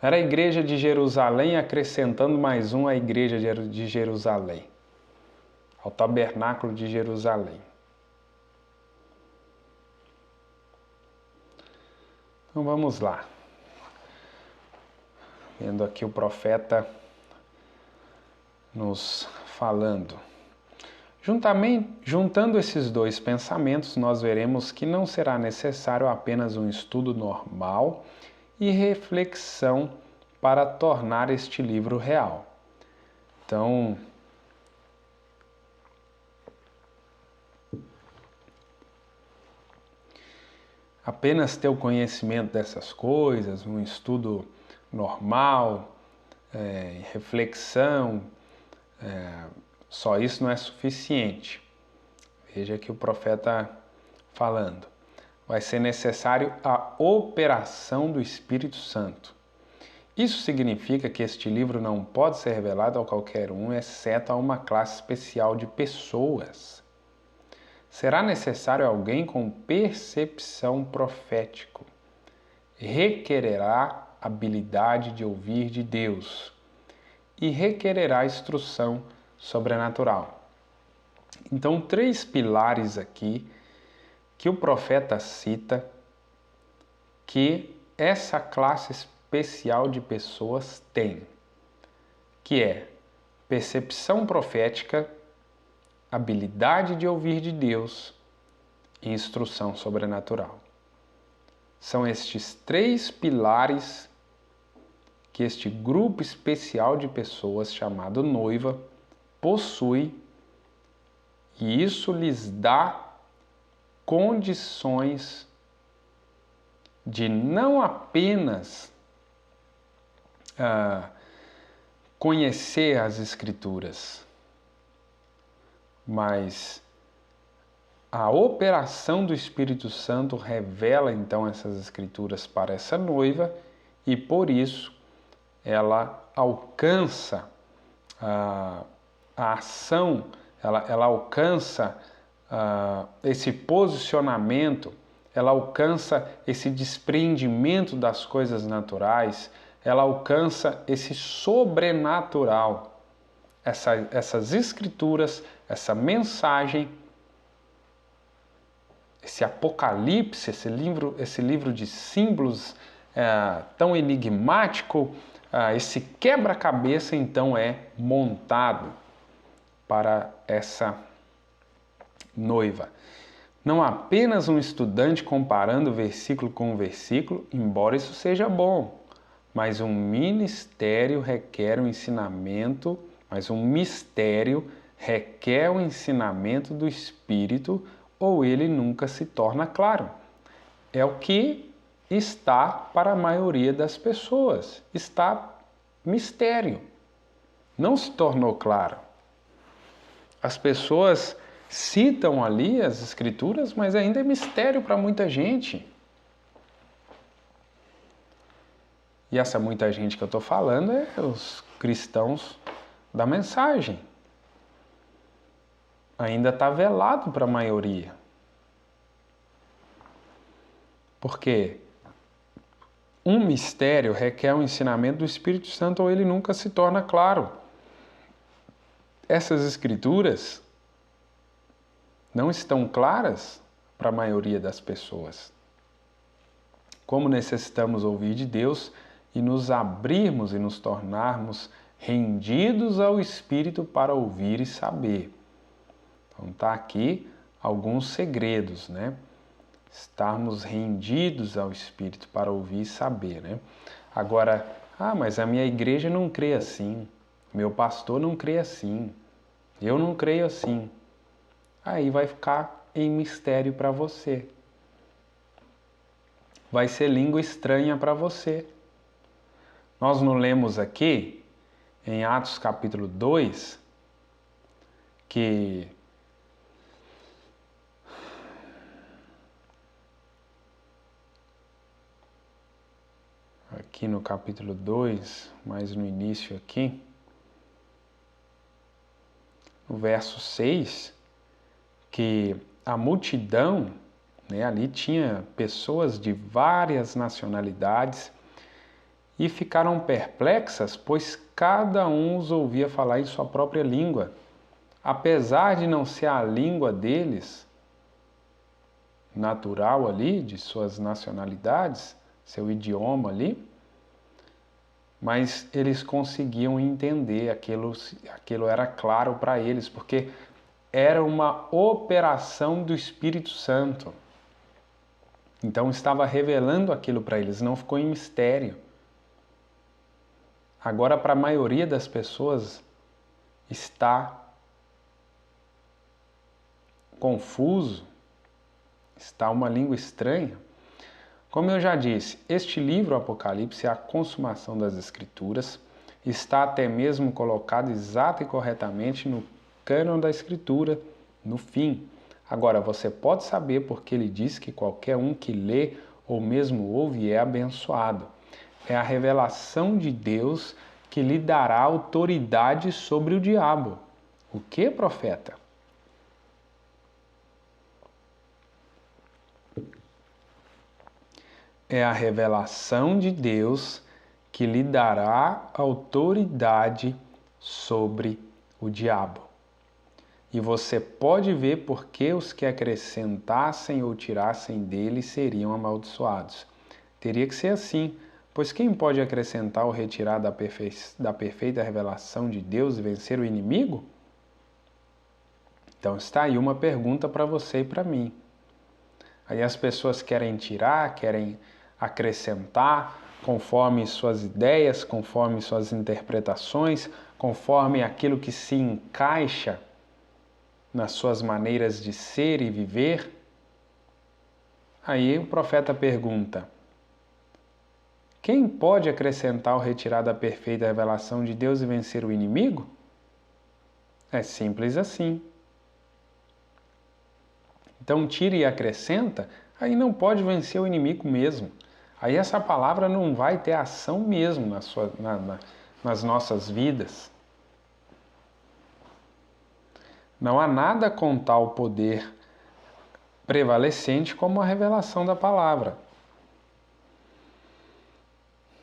Era a igreja de Jerusalém acrescentando mais um à igreja de Jerusalém, ao tabernáculo de Jerusalém. Então vamos lá. Vendo aqui o profeta nos falando. Juntando esses dois pensamentos, nós veremos que não será necessário apenas um estudo normal e reflexão para tornar este livro real. Então, apenas ter o conhecimento dessas coisas, um estudo normal, reflexão, só isso não é suficiente. Veja aqui o profeta falando. Vai ser necessário a operação do Espírito Santo. Isso significa que este livro não pode ser revelado a qualquer um, exceto a uma classe especial de pessoas. Será necessário alguém com percepção profética. Requererá habilidade de ouvir de Deus e requererá instrução sobrenatural. Então, 3 pilares aqui que o profeta cita que essa classe especial de pessoas tem, que é percepção profética, habilidade de ouvir de Deus e instrução sobrenatural. São estes 3 pilares que este grupo especial de pessoas chamado noiva possui, e isso lhes dá condições de não apenas conhecer as Escrituras, mas a operação do Espírito Santo revela então essas Escrituras para essa noiva e por isso ela alcança a ação, ela alcança esse posicionamento, ela alcança esse desprendimento das coisas naturais, ela alcança esse sobrenatural. Essas escrituras, essa mensagem, esse Apocalipse, esse livro de símbolos tão enigmático, esse quebra-cabeça então é montado para essa noiva. Não apenas um estudante comparando versículo com versículo, embora isso seja bom, mas um ministério requer um ensinamento, do Espírito ou ele nunca se torna claro. É o que está para a maioria das pessoas, está mistério, não se tornou claro. As pessoas citam ali as Escrituras, mas ainda é mistério para muita gente. E essa muita gente que eu estou falando é os cristãos da mensagem. Ainda está velado para a maioria. Porque um mistério requer um ensinamento do Espírito Santo ou ele nunca se torna claro. Essas Escrituras não estão claras para a maioria das pessoas. Como necessitamos ouvir de Deus e nos abrirmos e nos tornarmos rendidos ao Espírito para ouvir e saber. Então está aqui alguns segredos, né? Estarmos rendidos ao Espírito para ouvir e saber, né? Agora, mas a minha igreja não crê assim, meu pastor não crê assim, eu não creio assim. Aí vai ficar em mistério para você. Vai ser língua estranha para você. Nós não lemos aqui, em Atos capítulo 2, que aqui no capítulo 2, mais no início aqui, no verso 6, que a multidão, né, ali tinha pessoas de várias nacionalidades e ficaram perplexas, pois cada um os ouvia falar em sua própria língua. Apesar de não ser a língua deles, natural ali, de suas nacionalidades, seu idioma ali, mas eles conseguiam entender, aquilo era claro para eles, porque era uma operação do Espírito Santo. Então estava revelando aquilo para eles, não ficou em mistério. Agora, para a maioria das pessoas, está confuso, está uma língua estranha. Como eu já disse, este livro Apocalipse é a consumação das Escrituras, está até mesmo colocado exata e corretamente no cânon da Escritura, no fim. Agora, você pode saber porque ele diz que qualquer um que lê ou mesmo ouve é abençoado. É a revelação de Deus que lhe dará autoridade sobre o diabo. O que, profeta? É a revelação de Deus que lhe dará autoridade sobre o diabo. E você pode ver por que os que acrescentassem ou tirassem dele seriam amaldiçoados. Teria que ser assim, pois quem pode acrescentar ou retirar da perfeita revelação de Deus e vencer o inimigo? Então está aí uma pergunta para você e para mim. Aí as pessoas querem tirar, querem acrescentar, conforme suas ideias, conforme suas interpretações, conforme aquilo que se encaixa nas suas maneiras de ser e viver. Aí o profeta pergunta: quem pode acrescentar ou retirar da perfeita revelação de Deus e vencer o inimigo? É simples assim. Então tira e acrescenta, aí não pode vencer o inimigo mesmo. Aí essa palavra não vai ter ação mesmo nas nossas vidas. Não há nada com tal poder prevalecente como a revelação da palavra.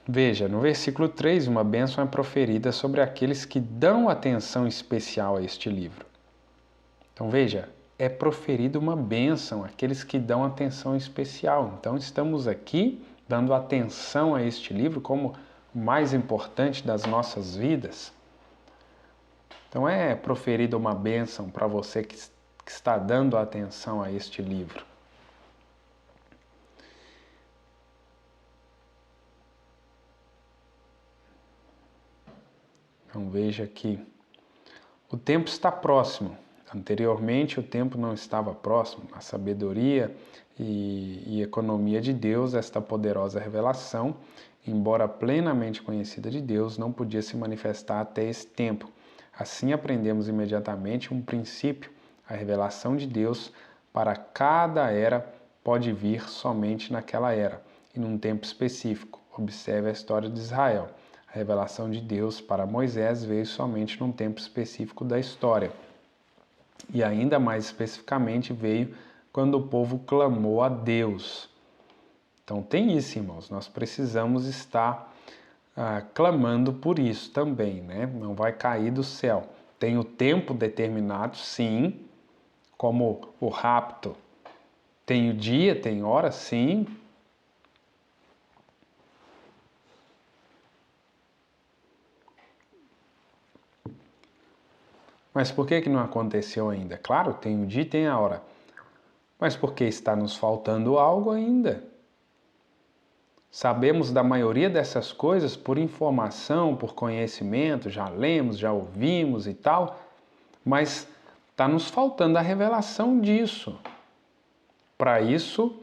Veja, no versículo 3, uma bênção é proferida sobre aqueles que dão atenção especial a este livro. Então veja, é proferida uma bênção àqueles que dão atenção especial. Então estamos aqui dando atenção a este livro como o mais importante das nossas vidas. Então é proferida uma bênção para você que está dando atenção a este livro. Então veja aqui, o tempo está próximo. Anteriormente o tempo não estava próximo. A sabedoria e economia de Deus, esta poderosa revelação, embora plenamente conhecida de Deus, não podia se manifestar até esse tempo. Assim aprendemos imediatamente um princípio: a revelação de Deus para cada era pode vir somente naquela era e num tempo específico. Observe a história de Israel. A revelação de Deus para Moisés veio somente num tempo específico da história. E ainda mais especificamente veio quando o povo clamou a Deus. Então tem isso, irmãos, nós precisamos estar clamando por isso também, né? Não vai cair do céu. Tem o tempo determinado, sim, como o rapto. Tem o dia, tem hora, sim. Mas por que não aconteceu ainda? Claro, tem o dia e tem a hora. Mas porque está nos faltando algo ainda. Sabemos da maioria dessas coisas por informação, por conhecimento, já lemos, já ouvimos e tal, mas está nos faltando a revelação disso. Para isso,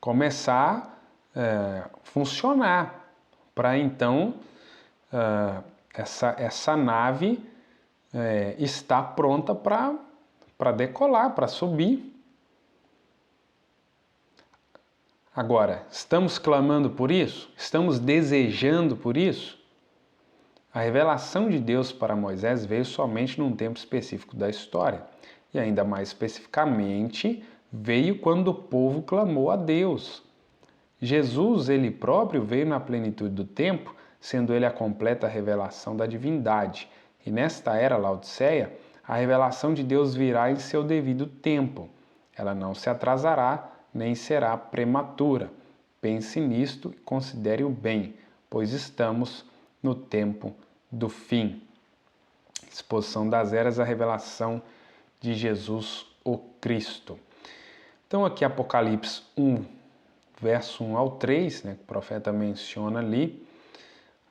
começar a funcionar, para então essa nave estar pronta para decolar, para subir. Agora, estamos clamando por isso? Estamos desejando por isso? A revelação de Deus para Moisés veio somente num tempo específico da história. E ainda mais especificamente, veio quando o povo clamou a Deus. Jesus, ele próprio, veio na plenitude do tempo, sendo ele a completa revelação da divindade. E nesta era Laodiceia, a revelação de Deus virá em seu devido tempo. Ela não se atrasará, nem será prematura. Pense nisto e considere-o bem, pois estamos no tempo do fim. Exposição das eras, a revelação de Jesus, o Cristo. Então aqui Apocalipse 1, verso 1 ao 3, né, que o profeta menciona ali,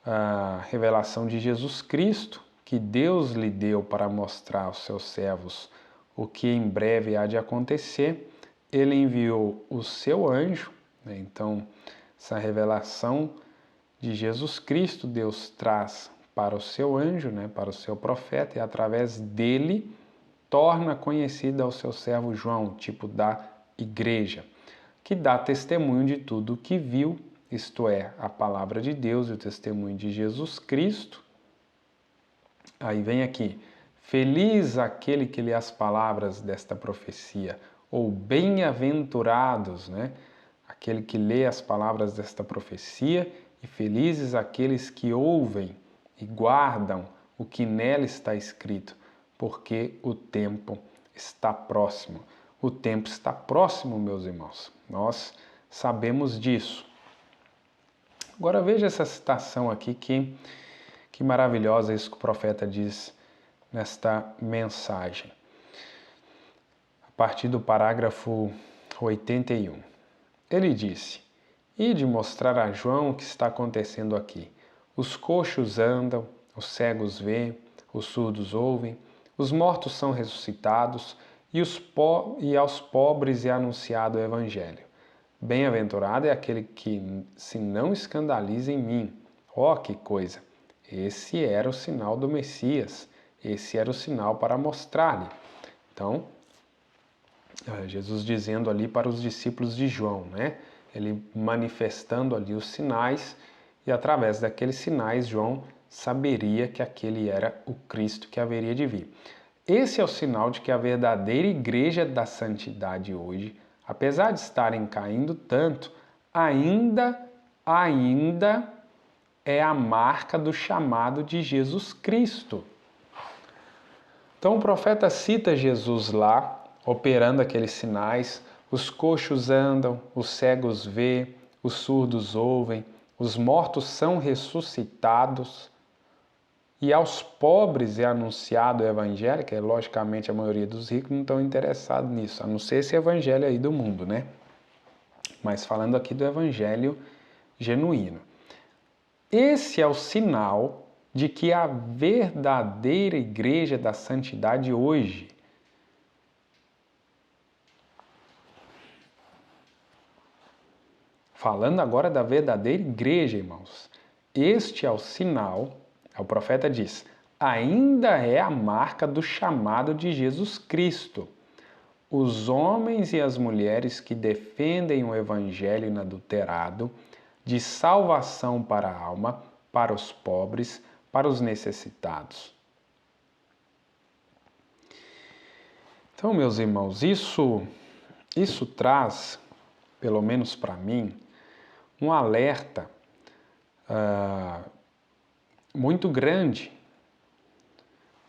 a revelação de Jesus Cristo, que Deus lhe deu para mostrar aos seus servos o que em breve há de acontecer. Ele enviou o seu anjo, né? Então essa revelação de Jesus Cristo Deus traz para o seu anjo, né? Para o seu profeta, e através dele torna conhecida ao seu servo João, tipo da igreja, que dá testemunho de tudo o que viu, isto é, a palavra de Deus e o testemunho de Jesus Cristo. Aí vem aqui, feliz aquele que lê as palavras desta profecia, ou bem-aventurados, né? Aquele que lê as palavras desta profecia, e felizes aqueles que ouvem e guardam o que nela está escrito, porque o tempo está próximo. O tempo está próximo, meus irmãos. Nós sabemos disso. Agora veja essa citação aqui, que maravilhosa isso que o profeta diz nesta mensagem. A partir do parágrafo 81. Ele disse: "Ide mostrar a João o que está acontecendo aqui. Os coxos andam, os cegos vêem, os surdos ouvem, os mortos são ressuscitados e aos pobres é anunciado o Evangelho. Bem-aventurado é aquele que se não escandaliza em mim." Ó, que coisa! Esse era o sinal do Messias, esse era o sinal para mostrar-lhe. Então, Jesus dizendo ali para os discípulos de João, né? Ele manifestando ali os sinais, e através daqueles sinais João saberia que aquele era o Cristo que haveria de vir. Esse é o sinal de que a verdadeira igreja da santidade hoje, apesar de estarem caindo tanto, ainda é a marca do chamado de Jesus Cristo. Então o profeta cita Jesus lá, operando aqueles sinais: os coxos andam, os cegos vê, os surdos ouvem, os mortos são ressuscitados, e aos pobres é anunciado o evangelho, que logicamente a maioria dos ricos não estão interessados nisso, a não ser esse evangelho aí do mundo, né? Mas falando aqui do evangelho genuíno. Esse é o sinal de que a verdadeira igreja da santidade hoje falando agora da verdadeira igreja, irmãos, este é o sinal, o profeta diz, ainda é a marca do chamado de Jesus Cristo. Os homens e as mulheres que defendem o evangelho inadulterado, de salvação para a alma, para os pobres, para os necessitados. Então, meus irmãos, isso traz, pelo menos para mim, um alerta muito grande.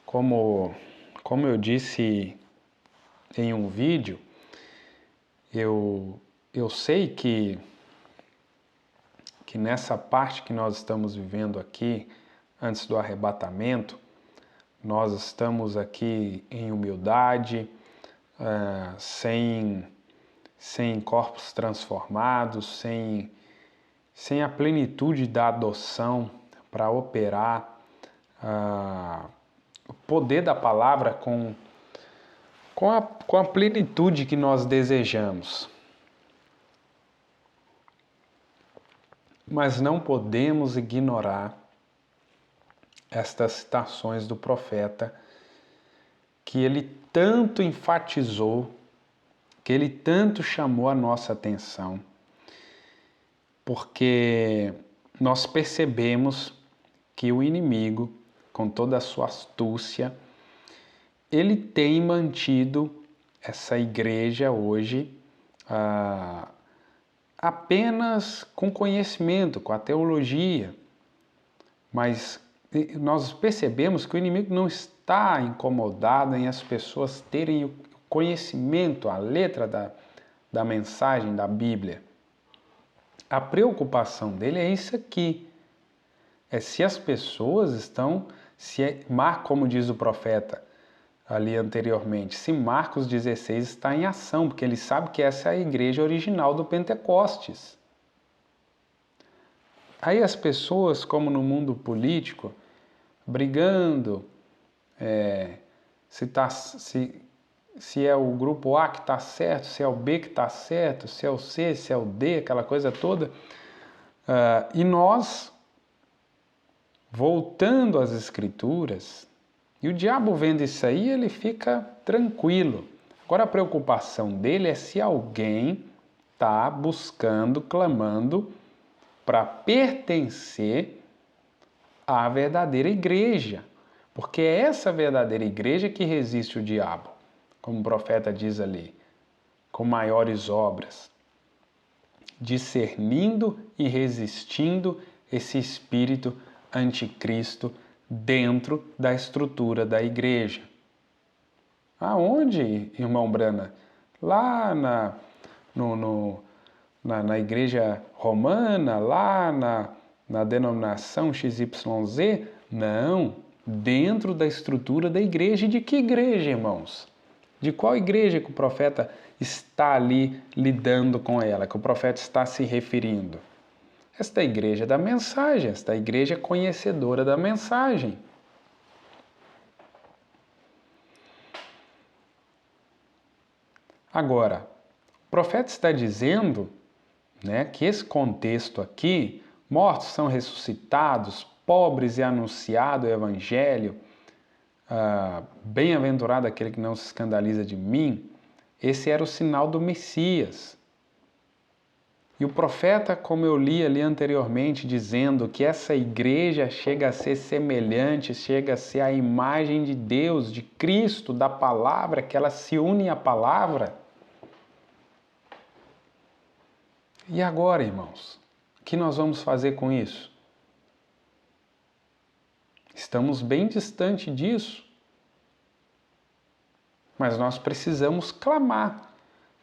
Como eu disse em um vídeo, eu sei que nessa parte que nós estamos vivendo aqui, antes do arrebatamento, nós estamos aqui em humildade, sem corpos transformados, sem a plenitude da adoção para operar o poder da palavra com a plenitude que nós desejamos. Mas não podemos ignorar estas citações do profeta que ele tanto enfatizou, que ele tanto chamou a nossa atenção, porque nós percebemos que o inimigo, com toda a sua astúcia, ele tem mantido essa igreja hoje apenas com conhecimento, com a teologia, mas nós percebemos que o inimigo não está incomodado em as pessoas terem o conhecimento, a letra da mensagem da Bíblia. A preocupação dele é isso aqui, é se as pessoas estão, como diz o profeta ali anteriormente, se Marcos 16 está em ação, porque ele sabe que essa é a igreja original do Pentecostes. Aí as pessoas, como no mundo político, brigando, se é o grupo A que está certo, se é o B que está certo, se é o C, se é o D, aquela coisa toda. E nós, voltando às Escrituras, e o diabo vendo isso aí, ele fica tranquilo. Agora a preocupação dele é se alguém está buscando, clamando para pertencer à verdadeira igreja. Porque é essa verdadeira igreja que resiste o diabo, como o profeta diz ali, com maiores obras, discernindo e resistindo esse espírito anticristo dentro da estrutura da igreja. Aonde, irmão Brana? Lá na igreja romana, lá na denominação XYZ? Não, dentro da estrutura da igreja. E de que igreja, irmãos? De qual igreja que o profeta está ali lidando com ela, que o profeta está se referindo? Esta igreja da mensagem, esta igreja conhecedora da mensagem. Agora, o profeta está dizendo, né, que esse contexto aqui, mortos são ressuscitados, pobres é anunciado o evangelho, bem-aventurado aquele que não se escandaliza de mim, esse era o sinal do Messias. E o profeta, como eu li ali anteriormente, dizendo que essa igreja chega a ser semelhante, chega a ser a imagem de Deus, de Cristo, da palavra, que ela se une à palavra. E agora, irmãos, o que nós vamos fazer com isso? Estamos bem distante disso, mas nós precisamos clamar.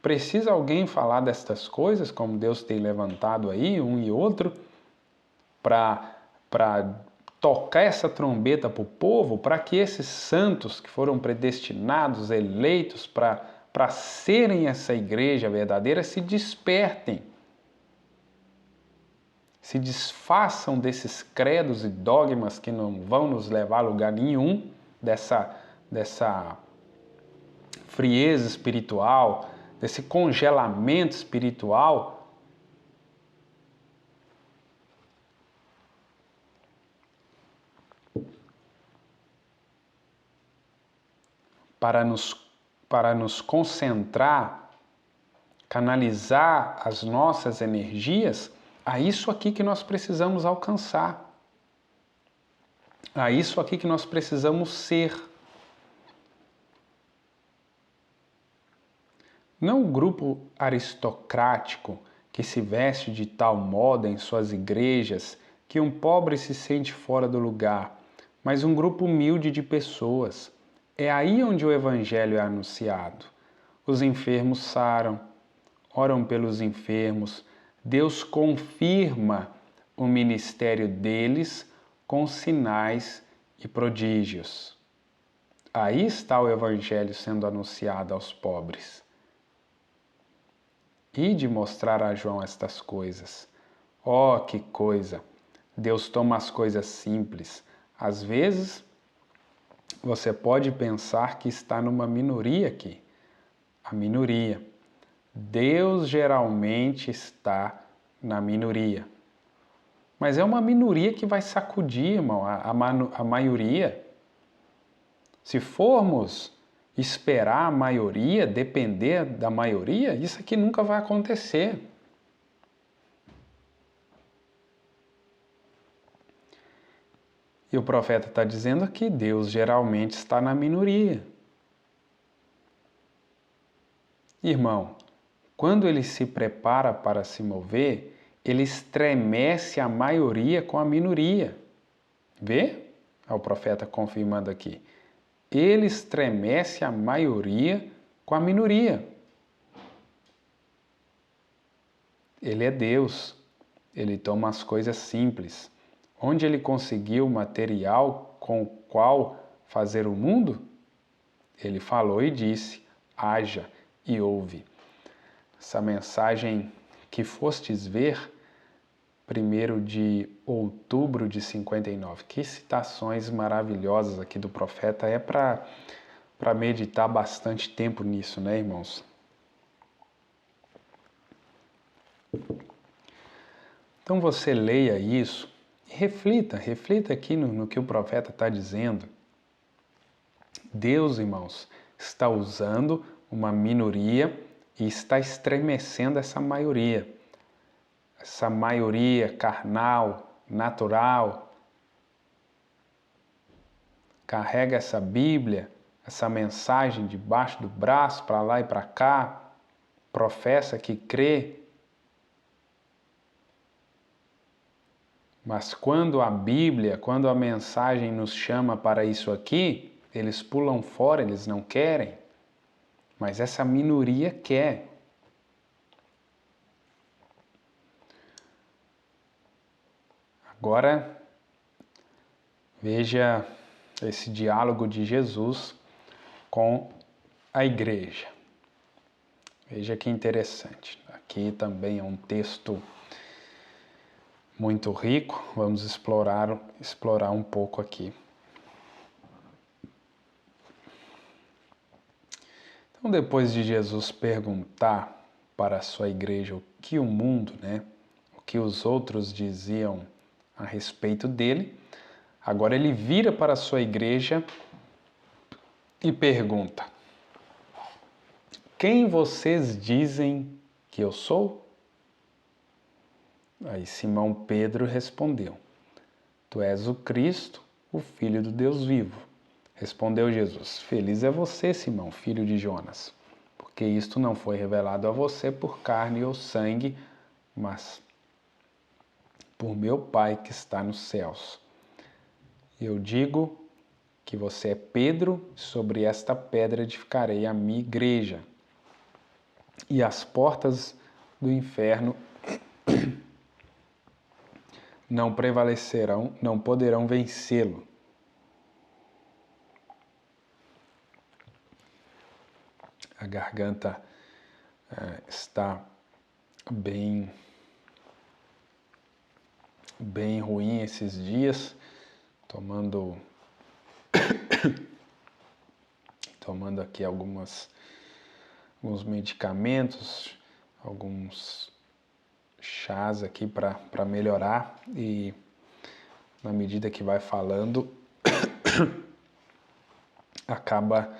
Precisa alguém falar destas coisas, como Deus tem levantado aí, um e outro, para tocar essa trombeta para o povo, para que esses santos que foram predestinados, eleitos para serem essa igreja verdadeira, se despertem. Se desfaçam desses credos e dogmas que não vão nos levar a lugar nenhum, dessa frieza espiritual, desse congelamento espiritual, para nos concentrar, canalizar as nossas energias a isso aqui que nós precisamos alcançar, a isso aqui que nós precisamos ser. Não o grupo aristocrático que se veste de tal modo em suas igrejas que um pobre se sente fora do lugar, mas um grupo humilde de pessoas. É aí onde o evangelho é anunciado. Os enfermos saram, oram pelos enfermos. Deus confirma o ministério deles com sinais e prodígios. Aí está o evangelho sendo anunciado aos pobres. E de mostrar a João estas coisas. Oh, que coisa! Deus toma as coisas simples. Às vezes, você pode pensar que está numa minoria aqui. A minoria. Deus geralmente está na minoria. Mas é uma minoria que vai sacudir, irmão, a maioria. Se formos esperar a maioria, depender da maioria, isso aqui nunca vai acontecer. E o profeta está dizendo que Deus geralmente está na minoria. Irmão, quando ele se prepara para se mover, ele estremece a maioria com a minoria. Vê? É o profeta confirmando aqui. Ele estremece a maioria com a minoria. Ele é Deus. Ele toma as coisas simples. Onde ele conseguiu o material com o qual fazer o mundo? Ele falou e disse: haja e ouve. Essa mensagem que fostes ver, 1º de outubro de 59. Que citações maravilhosas aqui do profeta. É para meditar bastante tempo nisso, né, irmãos? Então você leia isso e reflita aqui no que o profeta está dizendo. Deus, irmãos, está usando uma minoria e está estremecendo essa maioria carnal, natural. Carrega essa Bíblia, essa mensagem debaixo do braço, para lá e para cá, professa que crê. Mas quando a Bíblia, quando a mensagem nos chama para isso aqui, eles pulam fora, eles não querem. Mas essa minoria quer. Agora, veja esse diálogo de Jesus com a igreja. Veja que interessante. Aqui também é um texto muito rico. Vamos explorar um pouco aqui. Então, depois de Jesus perguntar para a sua igreja o que o mundo, o que os outros diziam a respeito dele, agora ele vira para a sua igreja e pergunta: quem vocês dizem que eu sou? Aí Simão Pedro respondeu: tu és o Cristo, o Filho do Deus vivo. Respondeu Jesus: feliz é você, Simão, filho de Jonas, porque isto não foi revelado a você por carne ou sangue, mas por meu Pai que está nos céus. Eu digo que você é Pedro, sobre esta pedra edificarei a minha igreja, e as portas do inferno não prevalecerão, não poderão vencê-lo. A garganta está bem ruim esses dias, tomando aqui alguns medicamentos, alguns chás aqui para melhorar, e na medida que vai falando acaba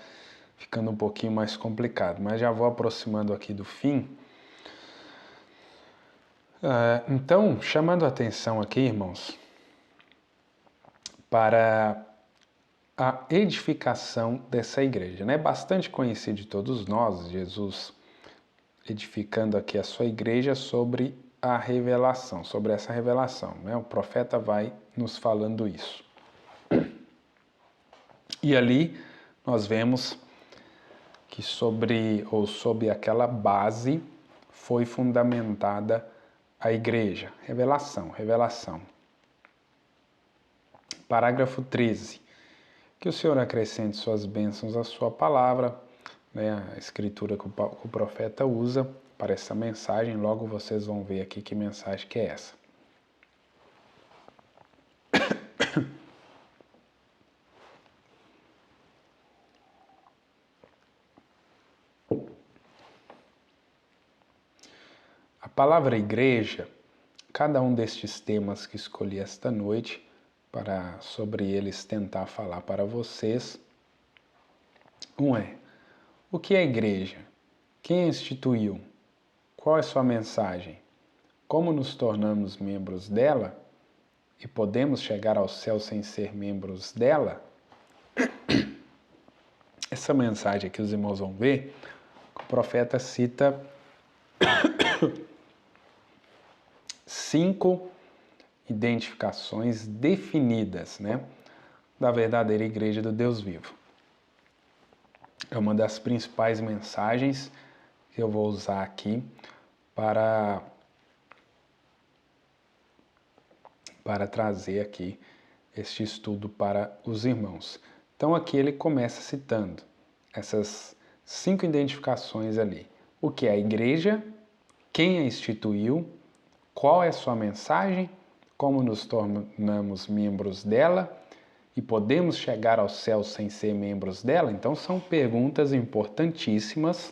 ficando um pouquinho mais complicado, mas já vou aproximando aqui do fim. Então, chamando a atenção aqui, irmãos, para a edificação dessa igreja. É bastante conhecido de todos nós, Jesus edificando aqui a sua igreja sobre a revelação, sobre essa revelação. O profeta vai nos falando isso. E ali nós vemos que sob aquela base foi fundamentada a igreja. Revelação. Parágrafo 13. Que o Senhor acrescente suas bênçãos à sua palavra, a escritura que o profeta usa para essa mensagem. Logo vocês vão ver aqui que mensagem que é essa. A palavra igreja, cada um destes temas que escolhi esta noite, para sobre eles tentar falar para vocês. O que é a igreja? Quem a instituiu? Qual é sua mensagem? Como nos tornamos membros dela? E podemos chegar ao céu sem ser membros dela? Essa mensagem que os irmãos vão ver, o profeta cita 5 identificações definidas, da verdadeira igreja do Deus vivo. É uma das principais mensagens que eu vou usar aqui para trazer aqui este estudo para os irmãos. Então aqui ele começa citando essas 5 identificações ali. O que é a igreja, quem a instituiu, qual é a sua mensagem, como nos tornamos membros dela e podemos chegar ao céu sem ser membros dela. Então são perguntas importantíssimas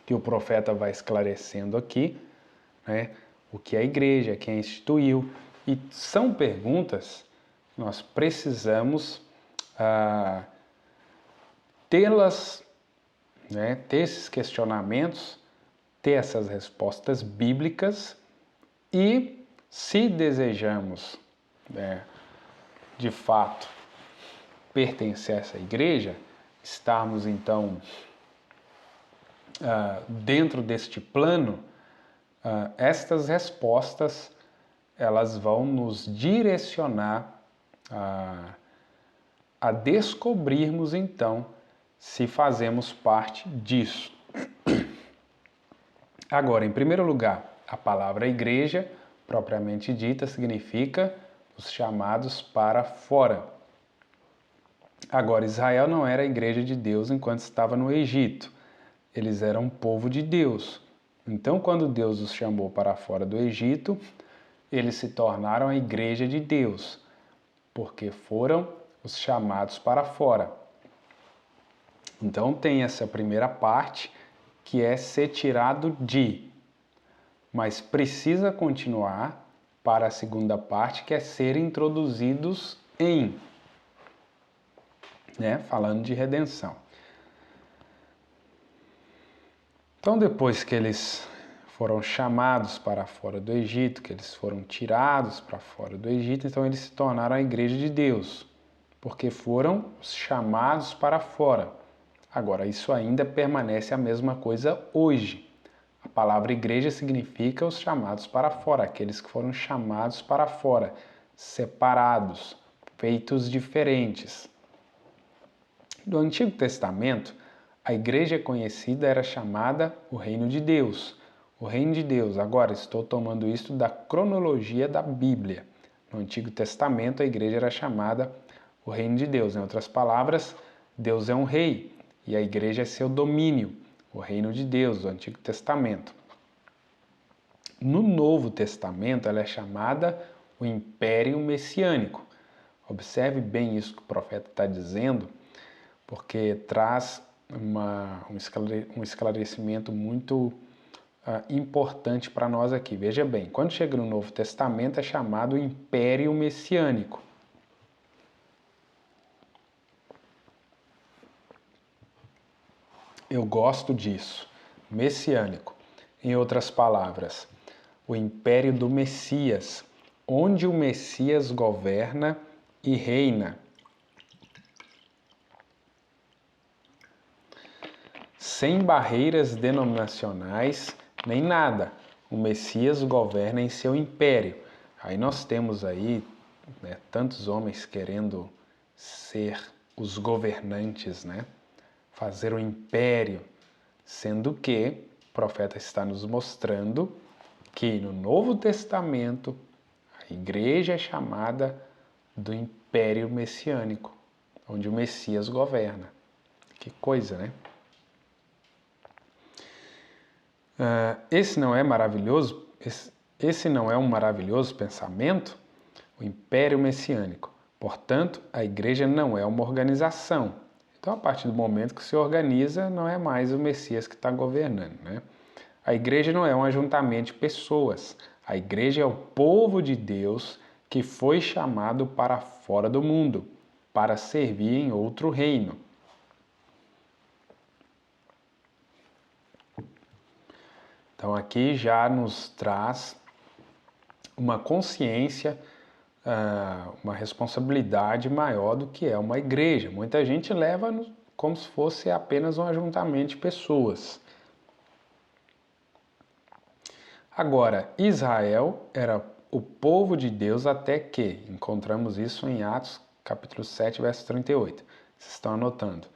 que o profeta vai esclarecendo aqui, o que é a igreja, quem a instituiu, e são perguntas que nós precisamos tê-las, ter esses questionamentos, ter essas respostas bíblicas, e se desejamos, de fato, pertencer a essa igreja, estarmos então dentro deste plano, estas respostas elas vão nos direcionar a descobrirmos então se fazemos parte disso. Agora, em primeiro lugar, a palavra igreja, propriamente dita, significa os chamados para fora. Agora, Israel não era a igreja de Deus enquanto estava no Egito. Eles eram povo de Deus. Então, quando Deus os chamou para fora do Egito, eles se tornaram a igreja de Deus, porque foram os chamados para fora. Então, tem essa primeira parte, que é ser tirado de, mas precisa continuar para a segunda parte, que é ser introduzidos em, né? Falando de redenção. Então, depois que eles foram chamados para fora do Egito, que eles foram tirados para fora do Egito, então eles se tornaram a igreja de Deus, porque foram chamados para fora. Agora, isso ainda permanece a mesma coisa hoje. A palavra igreja significa os chamados para fora, aqueles que foram chamados para fora, separados, feitos diferentes. No Antigo Testamento, a igreja conhecida era chamada o Reino de Deus. O Reino de Deus. Agora, estou tomando isso da cronologia da Bíblia. No Antigo Testamento, a igreja era chamada o Reino de Deus. Em outras palavras, Deus é um rei e a igreja é seu domínio, o Reino de Deus, do Antigo Testamento. No Novo Testamento, ela é chamada o Império Messiânico. Observe bem isso que o profeta está dizendo, porque traz um esclarecimento muito importante para nós aqui. Veja bem, quando chega no Novo Testamento é chamado Império Messiânico. Eu gosto disso, messiânico. Em outras palavras, o Império do Messias, onde o Messias governa e reina. Sem barreiras denominacionais, nem nada. O Messias governa em seu império. Aí nós temos aí, né, tantos homens querendo ser os governantes, né? Fazer um império, sendo que o profeta está nos mostrando que no Novo Testamento a igreja é chamada do Império Messiânico, onde o Messias governa. Que coisa, né? Esse não é maravilhoso? Esse não é um maravilhoso pensamento? O Império Messiânico. Portanto, a igreja não é uma organização. Então, a partir do momento que se organiza, não é mais o Messias que está governando, né? A igreja não é um ajuntamento de pessoas. A igreja é o povo de Deus que foi chamado para fora do mundo, para servir em outro reino. Então, aqui já nos traz uma consciência, uma responsabilidade maior do que é uma igreja. Muita gente leva como se fosse apenas um ajuntamento de pessoas. Agora, Israel era o povo de Deus até que, encontramos isso em Atos capítulo 7, verso 38. Vocês estão anotando.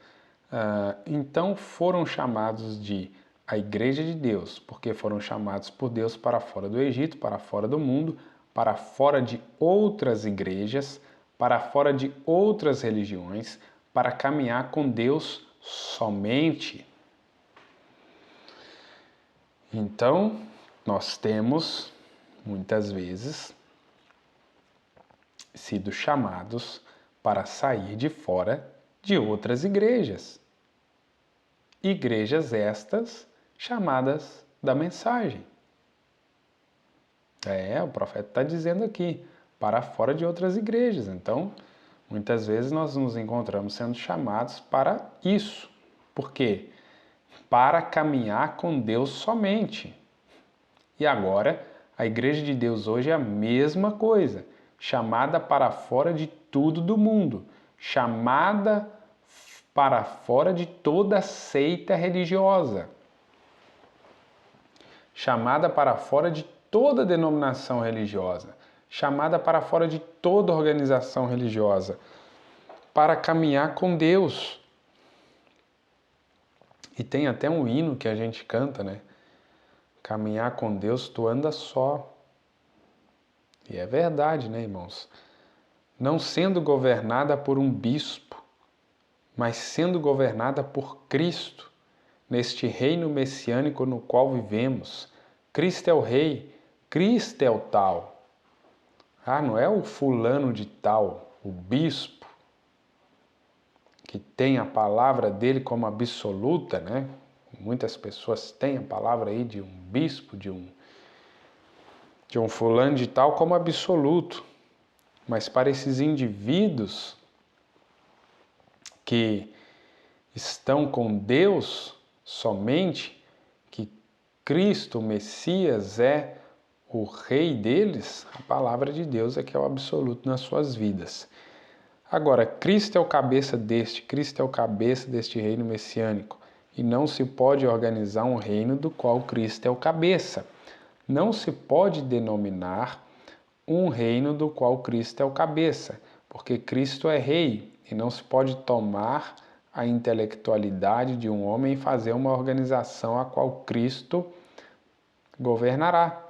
Então foram chamados de a igreja de Deus, porque foram chamados por Deus para fora do Egito, para fora do mundo, para fora de outras igrejas, para fora de outras religiões, para caminhar com Deus somente. Então, nós temos, muitas vezes, sido chamados para sair de fora de outras igrejas. Igrejas estas chamadas da mensagem. O profeta está dizendo aqui, para fora de outras igrejas. Então, muitas vezes nós nos encontramos sendo chamados para isso. Por quê? Para caminhar com Deus somente. E agora, a igreja de Deus hoje é a mesma coisa, chamada para fora de tudo do mundo, chamada para fora de toda seita religiosa, chamada para fora de toda denominação religiosa, chamada para fora de toda organização religiosa, para caminhar com Deus. E tem até um hino que a gente canta, né? Caminhar com Deus, tu andas só. E é verdade, né, irmãos? Não sendo governada por um bispo, mas sendo governada por Cristo, neste reino messiânico no qual vivemos. Cristo é o rei, Cristo é o tal. Ah, não é o fulano de tal, o bispo, que tem a palavra dele como absoluta, né? Muitas pessoas têm a palavra aí de um bispo, de um fulano de tal como absoluto. Mas para esses indivíduos que estão com Deus somente, que Cristo, o Messias, é o rei deles, a palavra de Deus é que é o absoluto nas suas vidas. Agora, Cristo é o cabeça Cristo é o cabeça deste reino messiânico, e não se pode organizar um reino do qual Cristo é o cabeça. Não se pode denominar um reino do qual Cristo é o cabeça, porque Cristo é rei, e não se pode tomar a intelectualidade de um homem e fazer uma organização a qual Cristo governará.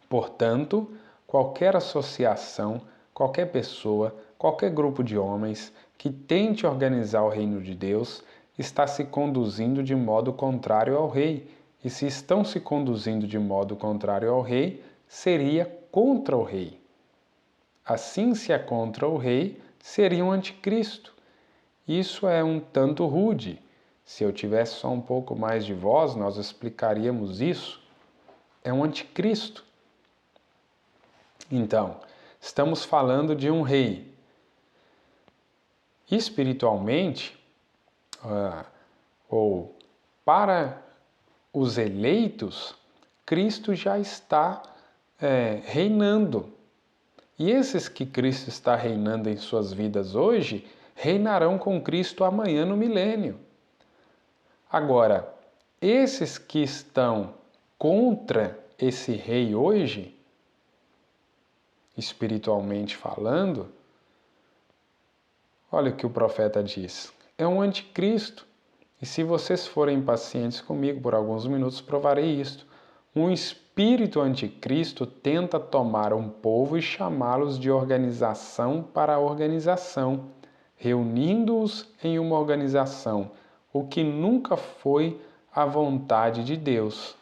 Portanto, qualquer associação, qualquer pessoa, qualquer grupo de homens que tente organizar o reino de Deus está se conduzindo de modo contrário ao rei. E se estão se conduzindo de modo contrário ao rei, seria contra o rei. Assim, se é contra o rei, seria um anticristo. Isso é um tanto rude. Se eu tivesse só um pouco mais de voz, nós explicaríamos isso. É um anticristo. Então, estamos falando de um rei. Espiritualmente, ou para os eleitos, Cristo já está reinando. E esses que Cristo está reinando em suas vidas hoje, reinarão com Cristo amanhã no milênio. Agora, esses que estão contra esse rei hoje, espiritualmente falando, olha o que o profeta diz: é um anticristo. E se vocês forem pacientes comigo por alguns minutos, provarei isto. Um espírito anticristo tenta tomar um povo e chamá-los de organização para organização, reunindo-os em uma organização, o que nunca foi a vontade de Deus.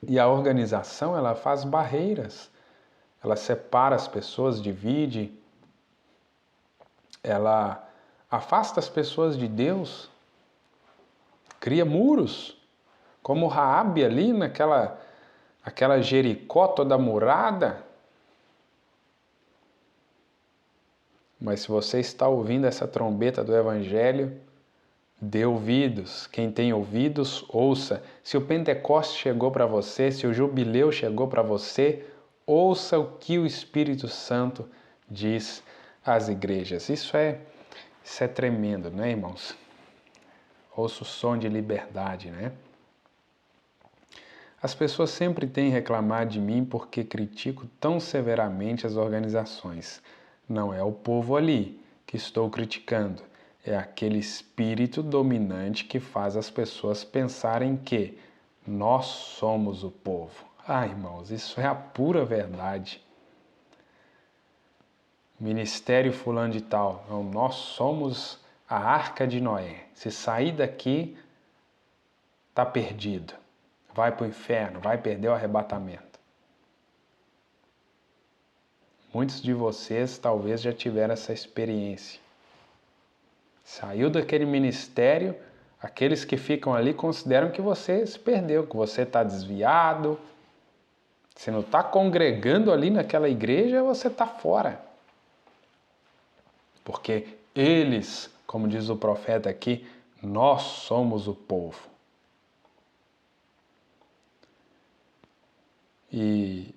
E a organização, ela faz barreiras, ela separa as pessoas, divide, ela afasta as pessoas de Deus, cria muros, como Raabe ali aquela Jericó toda murada. Mas se você está ouvindo essa trombeta do Evangelho, dê ouvidos. Quem tem ouvidos, ouça. Se o Pentecoste chegou para você, se o Jubileu chegou para você, ouça o que o Espírito Santo diz às igrejas. Isso é tremendo, né, irmãos? Ouça o som de liberdade, né? As pessoas sempre têm reclamado de mim porque critico tão severamente as organizações. Não é o povo ali que estou criticando, é aquele espírito dominante que faz as pessoas pensarem que nós somos o povo. Ah, irmãos, isso é a pura verdade. Ministério fulano de tal, não, nós somos a Arca de Noé. Se sair daqui, está perdido. Vai para o inferno, vai perder o arrebatamento. Muitos de vocês talvez já tiveram essa experiência. Saiu daquele ministério, aqueles que ficam ali consideram que você se perdeu, que você está desviado. Se não está congregando ali naquela igreja, você está fora. Porque eles, como diz o profeta aqui, nós somos o povo. E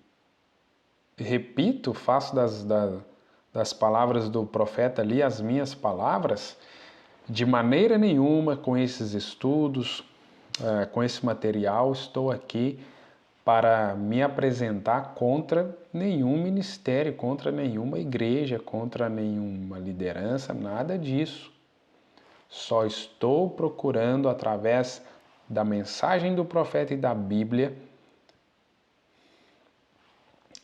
repito, faço das palavras do profeta ali as minhas palavras, de maneira nenhuma com esses estudos, com esse material, estou aqui para me apresentar contra nenhum ministério, contra nenhuma igreja, contra nenhuma liderança, nada disso. Só estou procurando, através da mensagem do profeta e da Bíblia,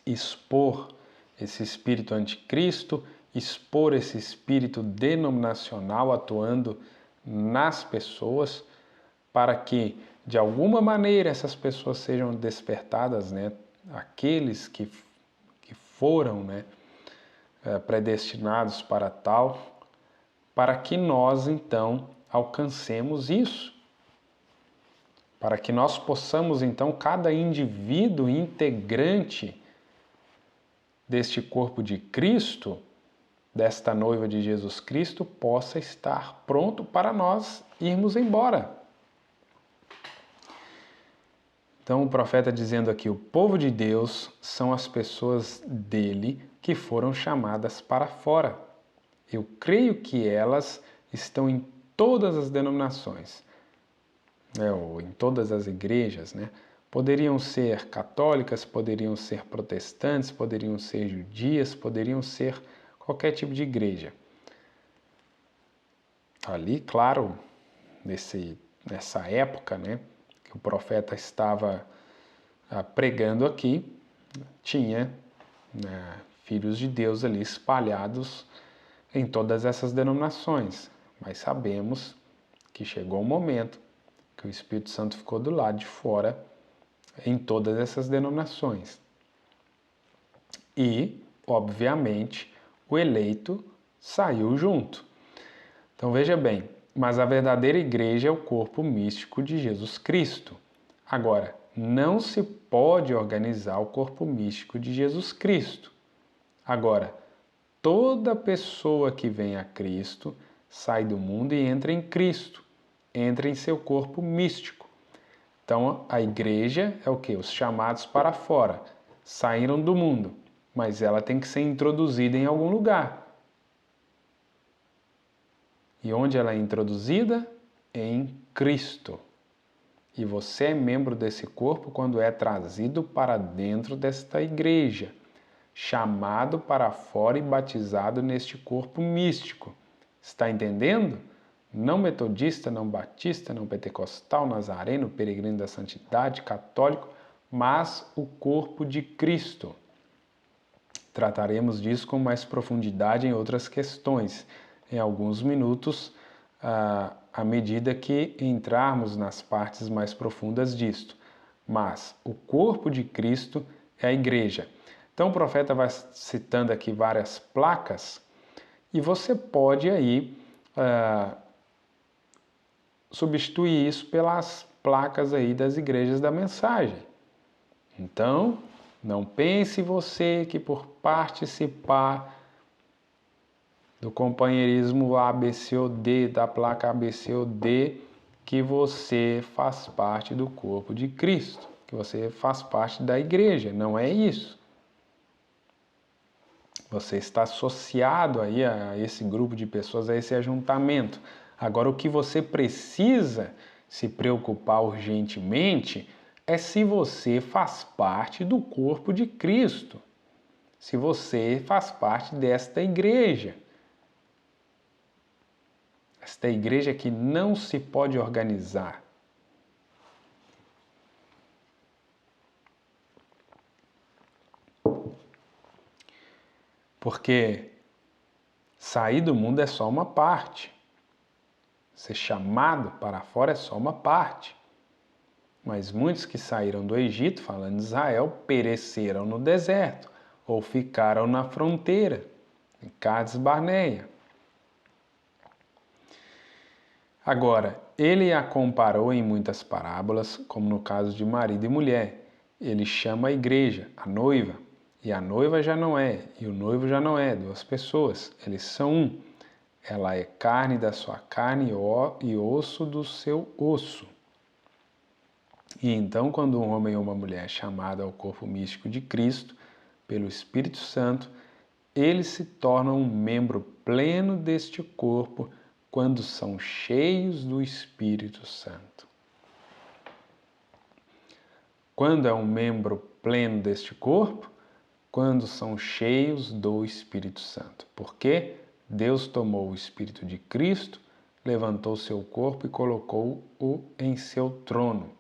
expor esse espírito anticristo, expor esse espírito denominacional atuando nas pessoas, para que, de alguma maneira, essas pessoas sejam despertadas, né? Aqueles que foram, né, predestinados para tal, para que nós, então, alcancemos isso. Para que nós possamos, então, cada indivíduo integrante deste corpo de Cristo, desta noiva de Jesus Cristo, possa estar pronto para nós irmos embora. Então o profeta dizendo aqui, o povo de Deus são as pessoas dele que foram chamadas para fora. Eu creio que elas estão em todas as denominações, né, ou em todas as igrejas, né? Poderiam ser católicas, poderiam ser protestantes, poderiam ser judias, poderiam ser qualquer tipo de igreja. Ali, claro, nessa época, né, que o profeta estava pregando aqui, tinha, né, filhos de Deus ali espalhados em todas essas denominações. Mas sabemos que chegou um momento que o Espírito Santo ficou do lado de fora em todas essas denominações. E, obviamente, o eleito saiu junto. Então veja bem, mas a verdadeira igreja é o corpo místico de Jesus Cristo. Agora, não se pode organizar o corpo místico de Jesus Cristo. Agora, toda pessoa que vem a Cristo sai do mundo e entra em Cristo, entra em seu corpo místico. Então, a igreja é o quê? Os chamados para fora. Saíram do mundo, mas ela tem que ser introduzida em algum lugar. E onde ela é introduzida? Em Cristo. E você é membro desse corpo quando é trazido para dentro desta igreja, chamado para fora e batizado neste corpo místico. Está entendendo? Não metodista, não batista, não pentecostal, nazareno, peregrino da santidade, católico, mas o corpo de Cristo. Trataremos disso com mais profundidade em outras questões, em alguns minutos, à medida que entrarmos nas partes mais profundas disto. Mas o corpo de Cristo é a igreja. Então o profeta vai citando aqui várias placas e você pode aí substituir isso pelas placas aí das igrejas da mensagem. Então, não pense você que por participar do companheirismo ABCOD, da placa ABCOD, que você faz parte do corpo de Cristo, que você faz parte da igreja. Não é isso. Você está associado aí a esse grupo de pessoas, a esse ajuntamento. Agora, o que você precisa se preocupar urgentemente é se você faz parte do corpo de Cristo, se você faz parte desta igreja. Esta igreja que não se pode organizar. Porque sair do mundo é só uma parte. Ser chamado para fora é só uma parte. Mas muitos que saíram do Egito, falando de Israel, pereceram no deserto ou ficaram na fronteira, em Cades Barneia. Agora, ele a comparou em muitas parábolas, como no caso de marido e mulher. Ele chama a igreja, a noiva, e a noiva já não é, e o noivo já não é, duas pessoas, eles são um. Ela é carne da sua carne e osso do seu osso. E então, quando um homem ou uma mulher é chamado ao corpo místico de Cristo, pelo Espírito Santo, eles se tornam um membro pleno deste corpo quando são cheios do Espírito Santo. Quando é um membro pleno deste corpo? Quando são cheios do Espírito Santo. Porque Deus tomou o Espírito de Cristo, levantou seu corpo e colocou-o em seu trono,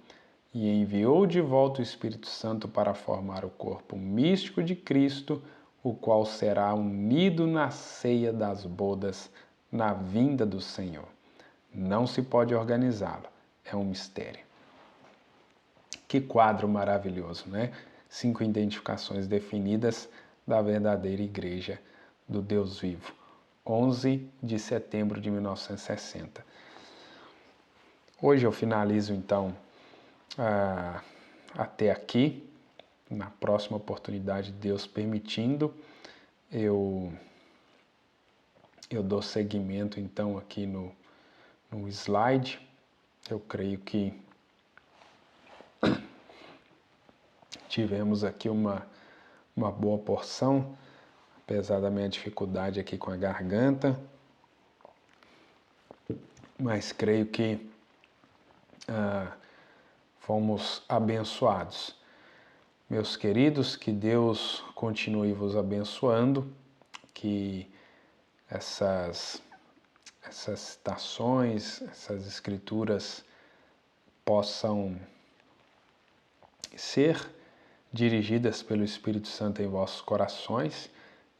e enviou de volta o Espírito Santo para formar o corpo místico de Cristo, o qual será unido na ceia das bodas na vinda do Senhor. Não se pode organizá-lo, é um mistério. Que quadro maravilhoso, né? 5 identificações definidas da verdadeira igreja do Deus vivo. 11 de setembro de 1960. Hoje eu finalizo então até aqui. Na próxima oportunidade, Deus permitindo, eu dou seguimento então aqui no slide. Eu creio que tivemos aqui uma boa porção, apesar da minha dificuldade aqui com a garganta, mas creio que fomos abençoados. Meus queridos, que Deus continue vos abençoando, que essas citações, essas escrituras possam ser dirigidas pelo Espírito Santo em vossos corações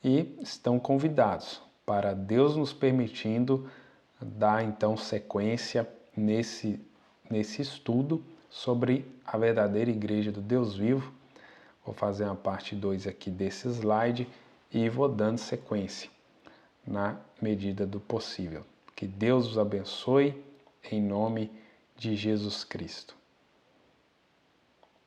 e estão convidados para Deus nos permitindo dar então sequência nesse estudo sobre a verdadeira igreja do Deus vivo. Vou fazer uma parte 2 aqui desse slide e vou dando sequência na medida do possível. Que Deus os abençoe em nome de Jesus Cristo.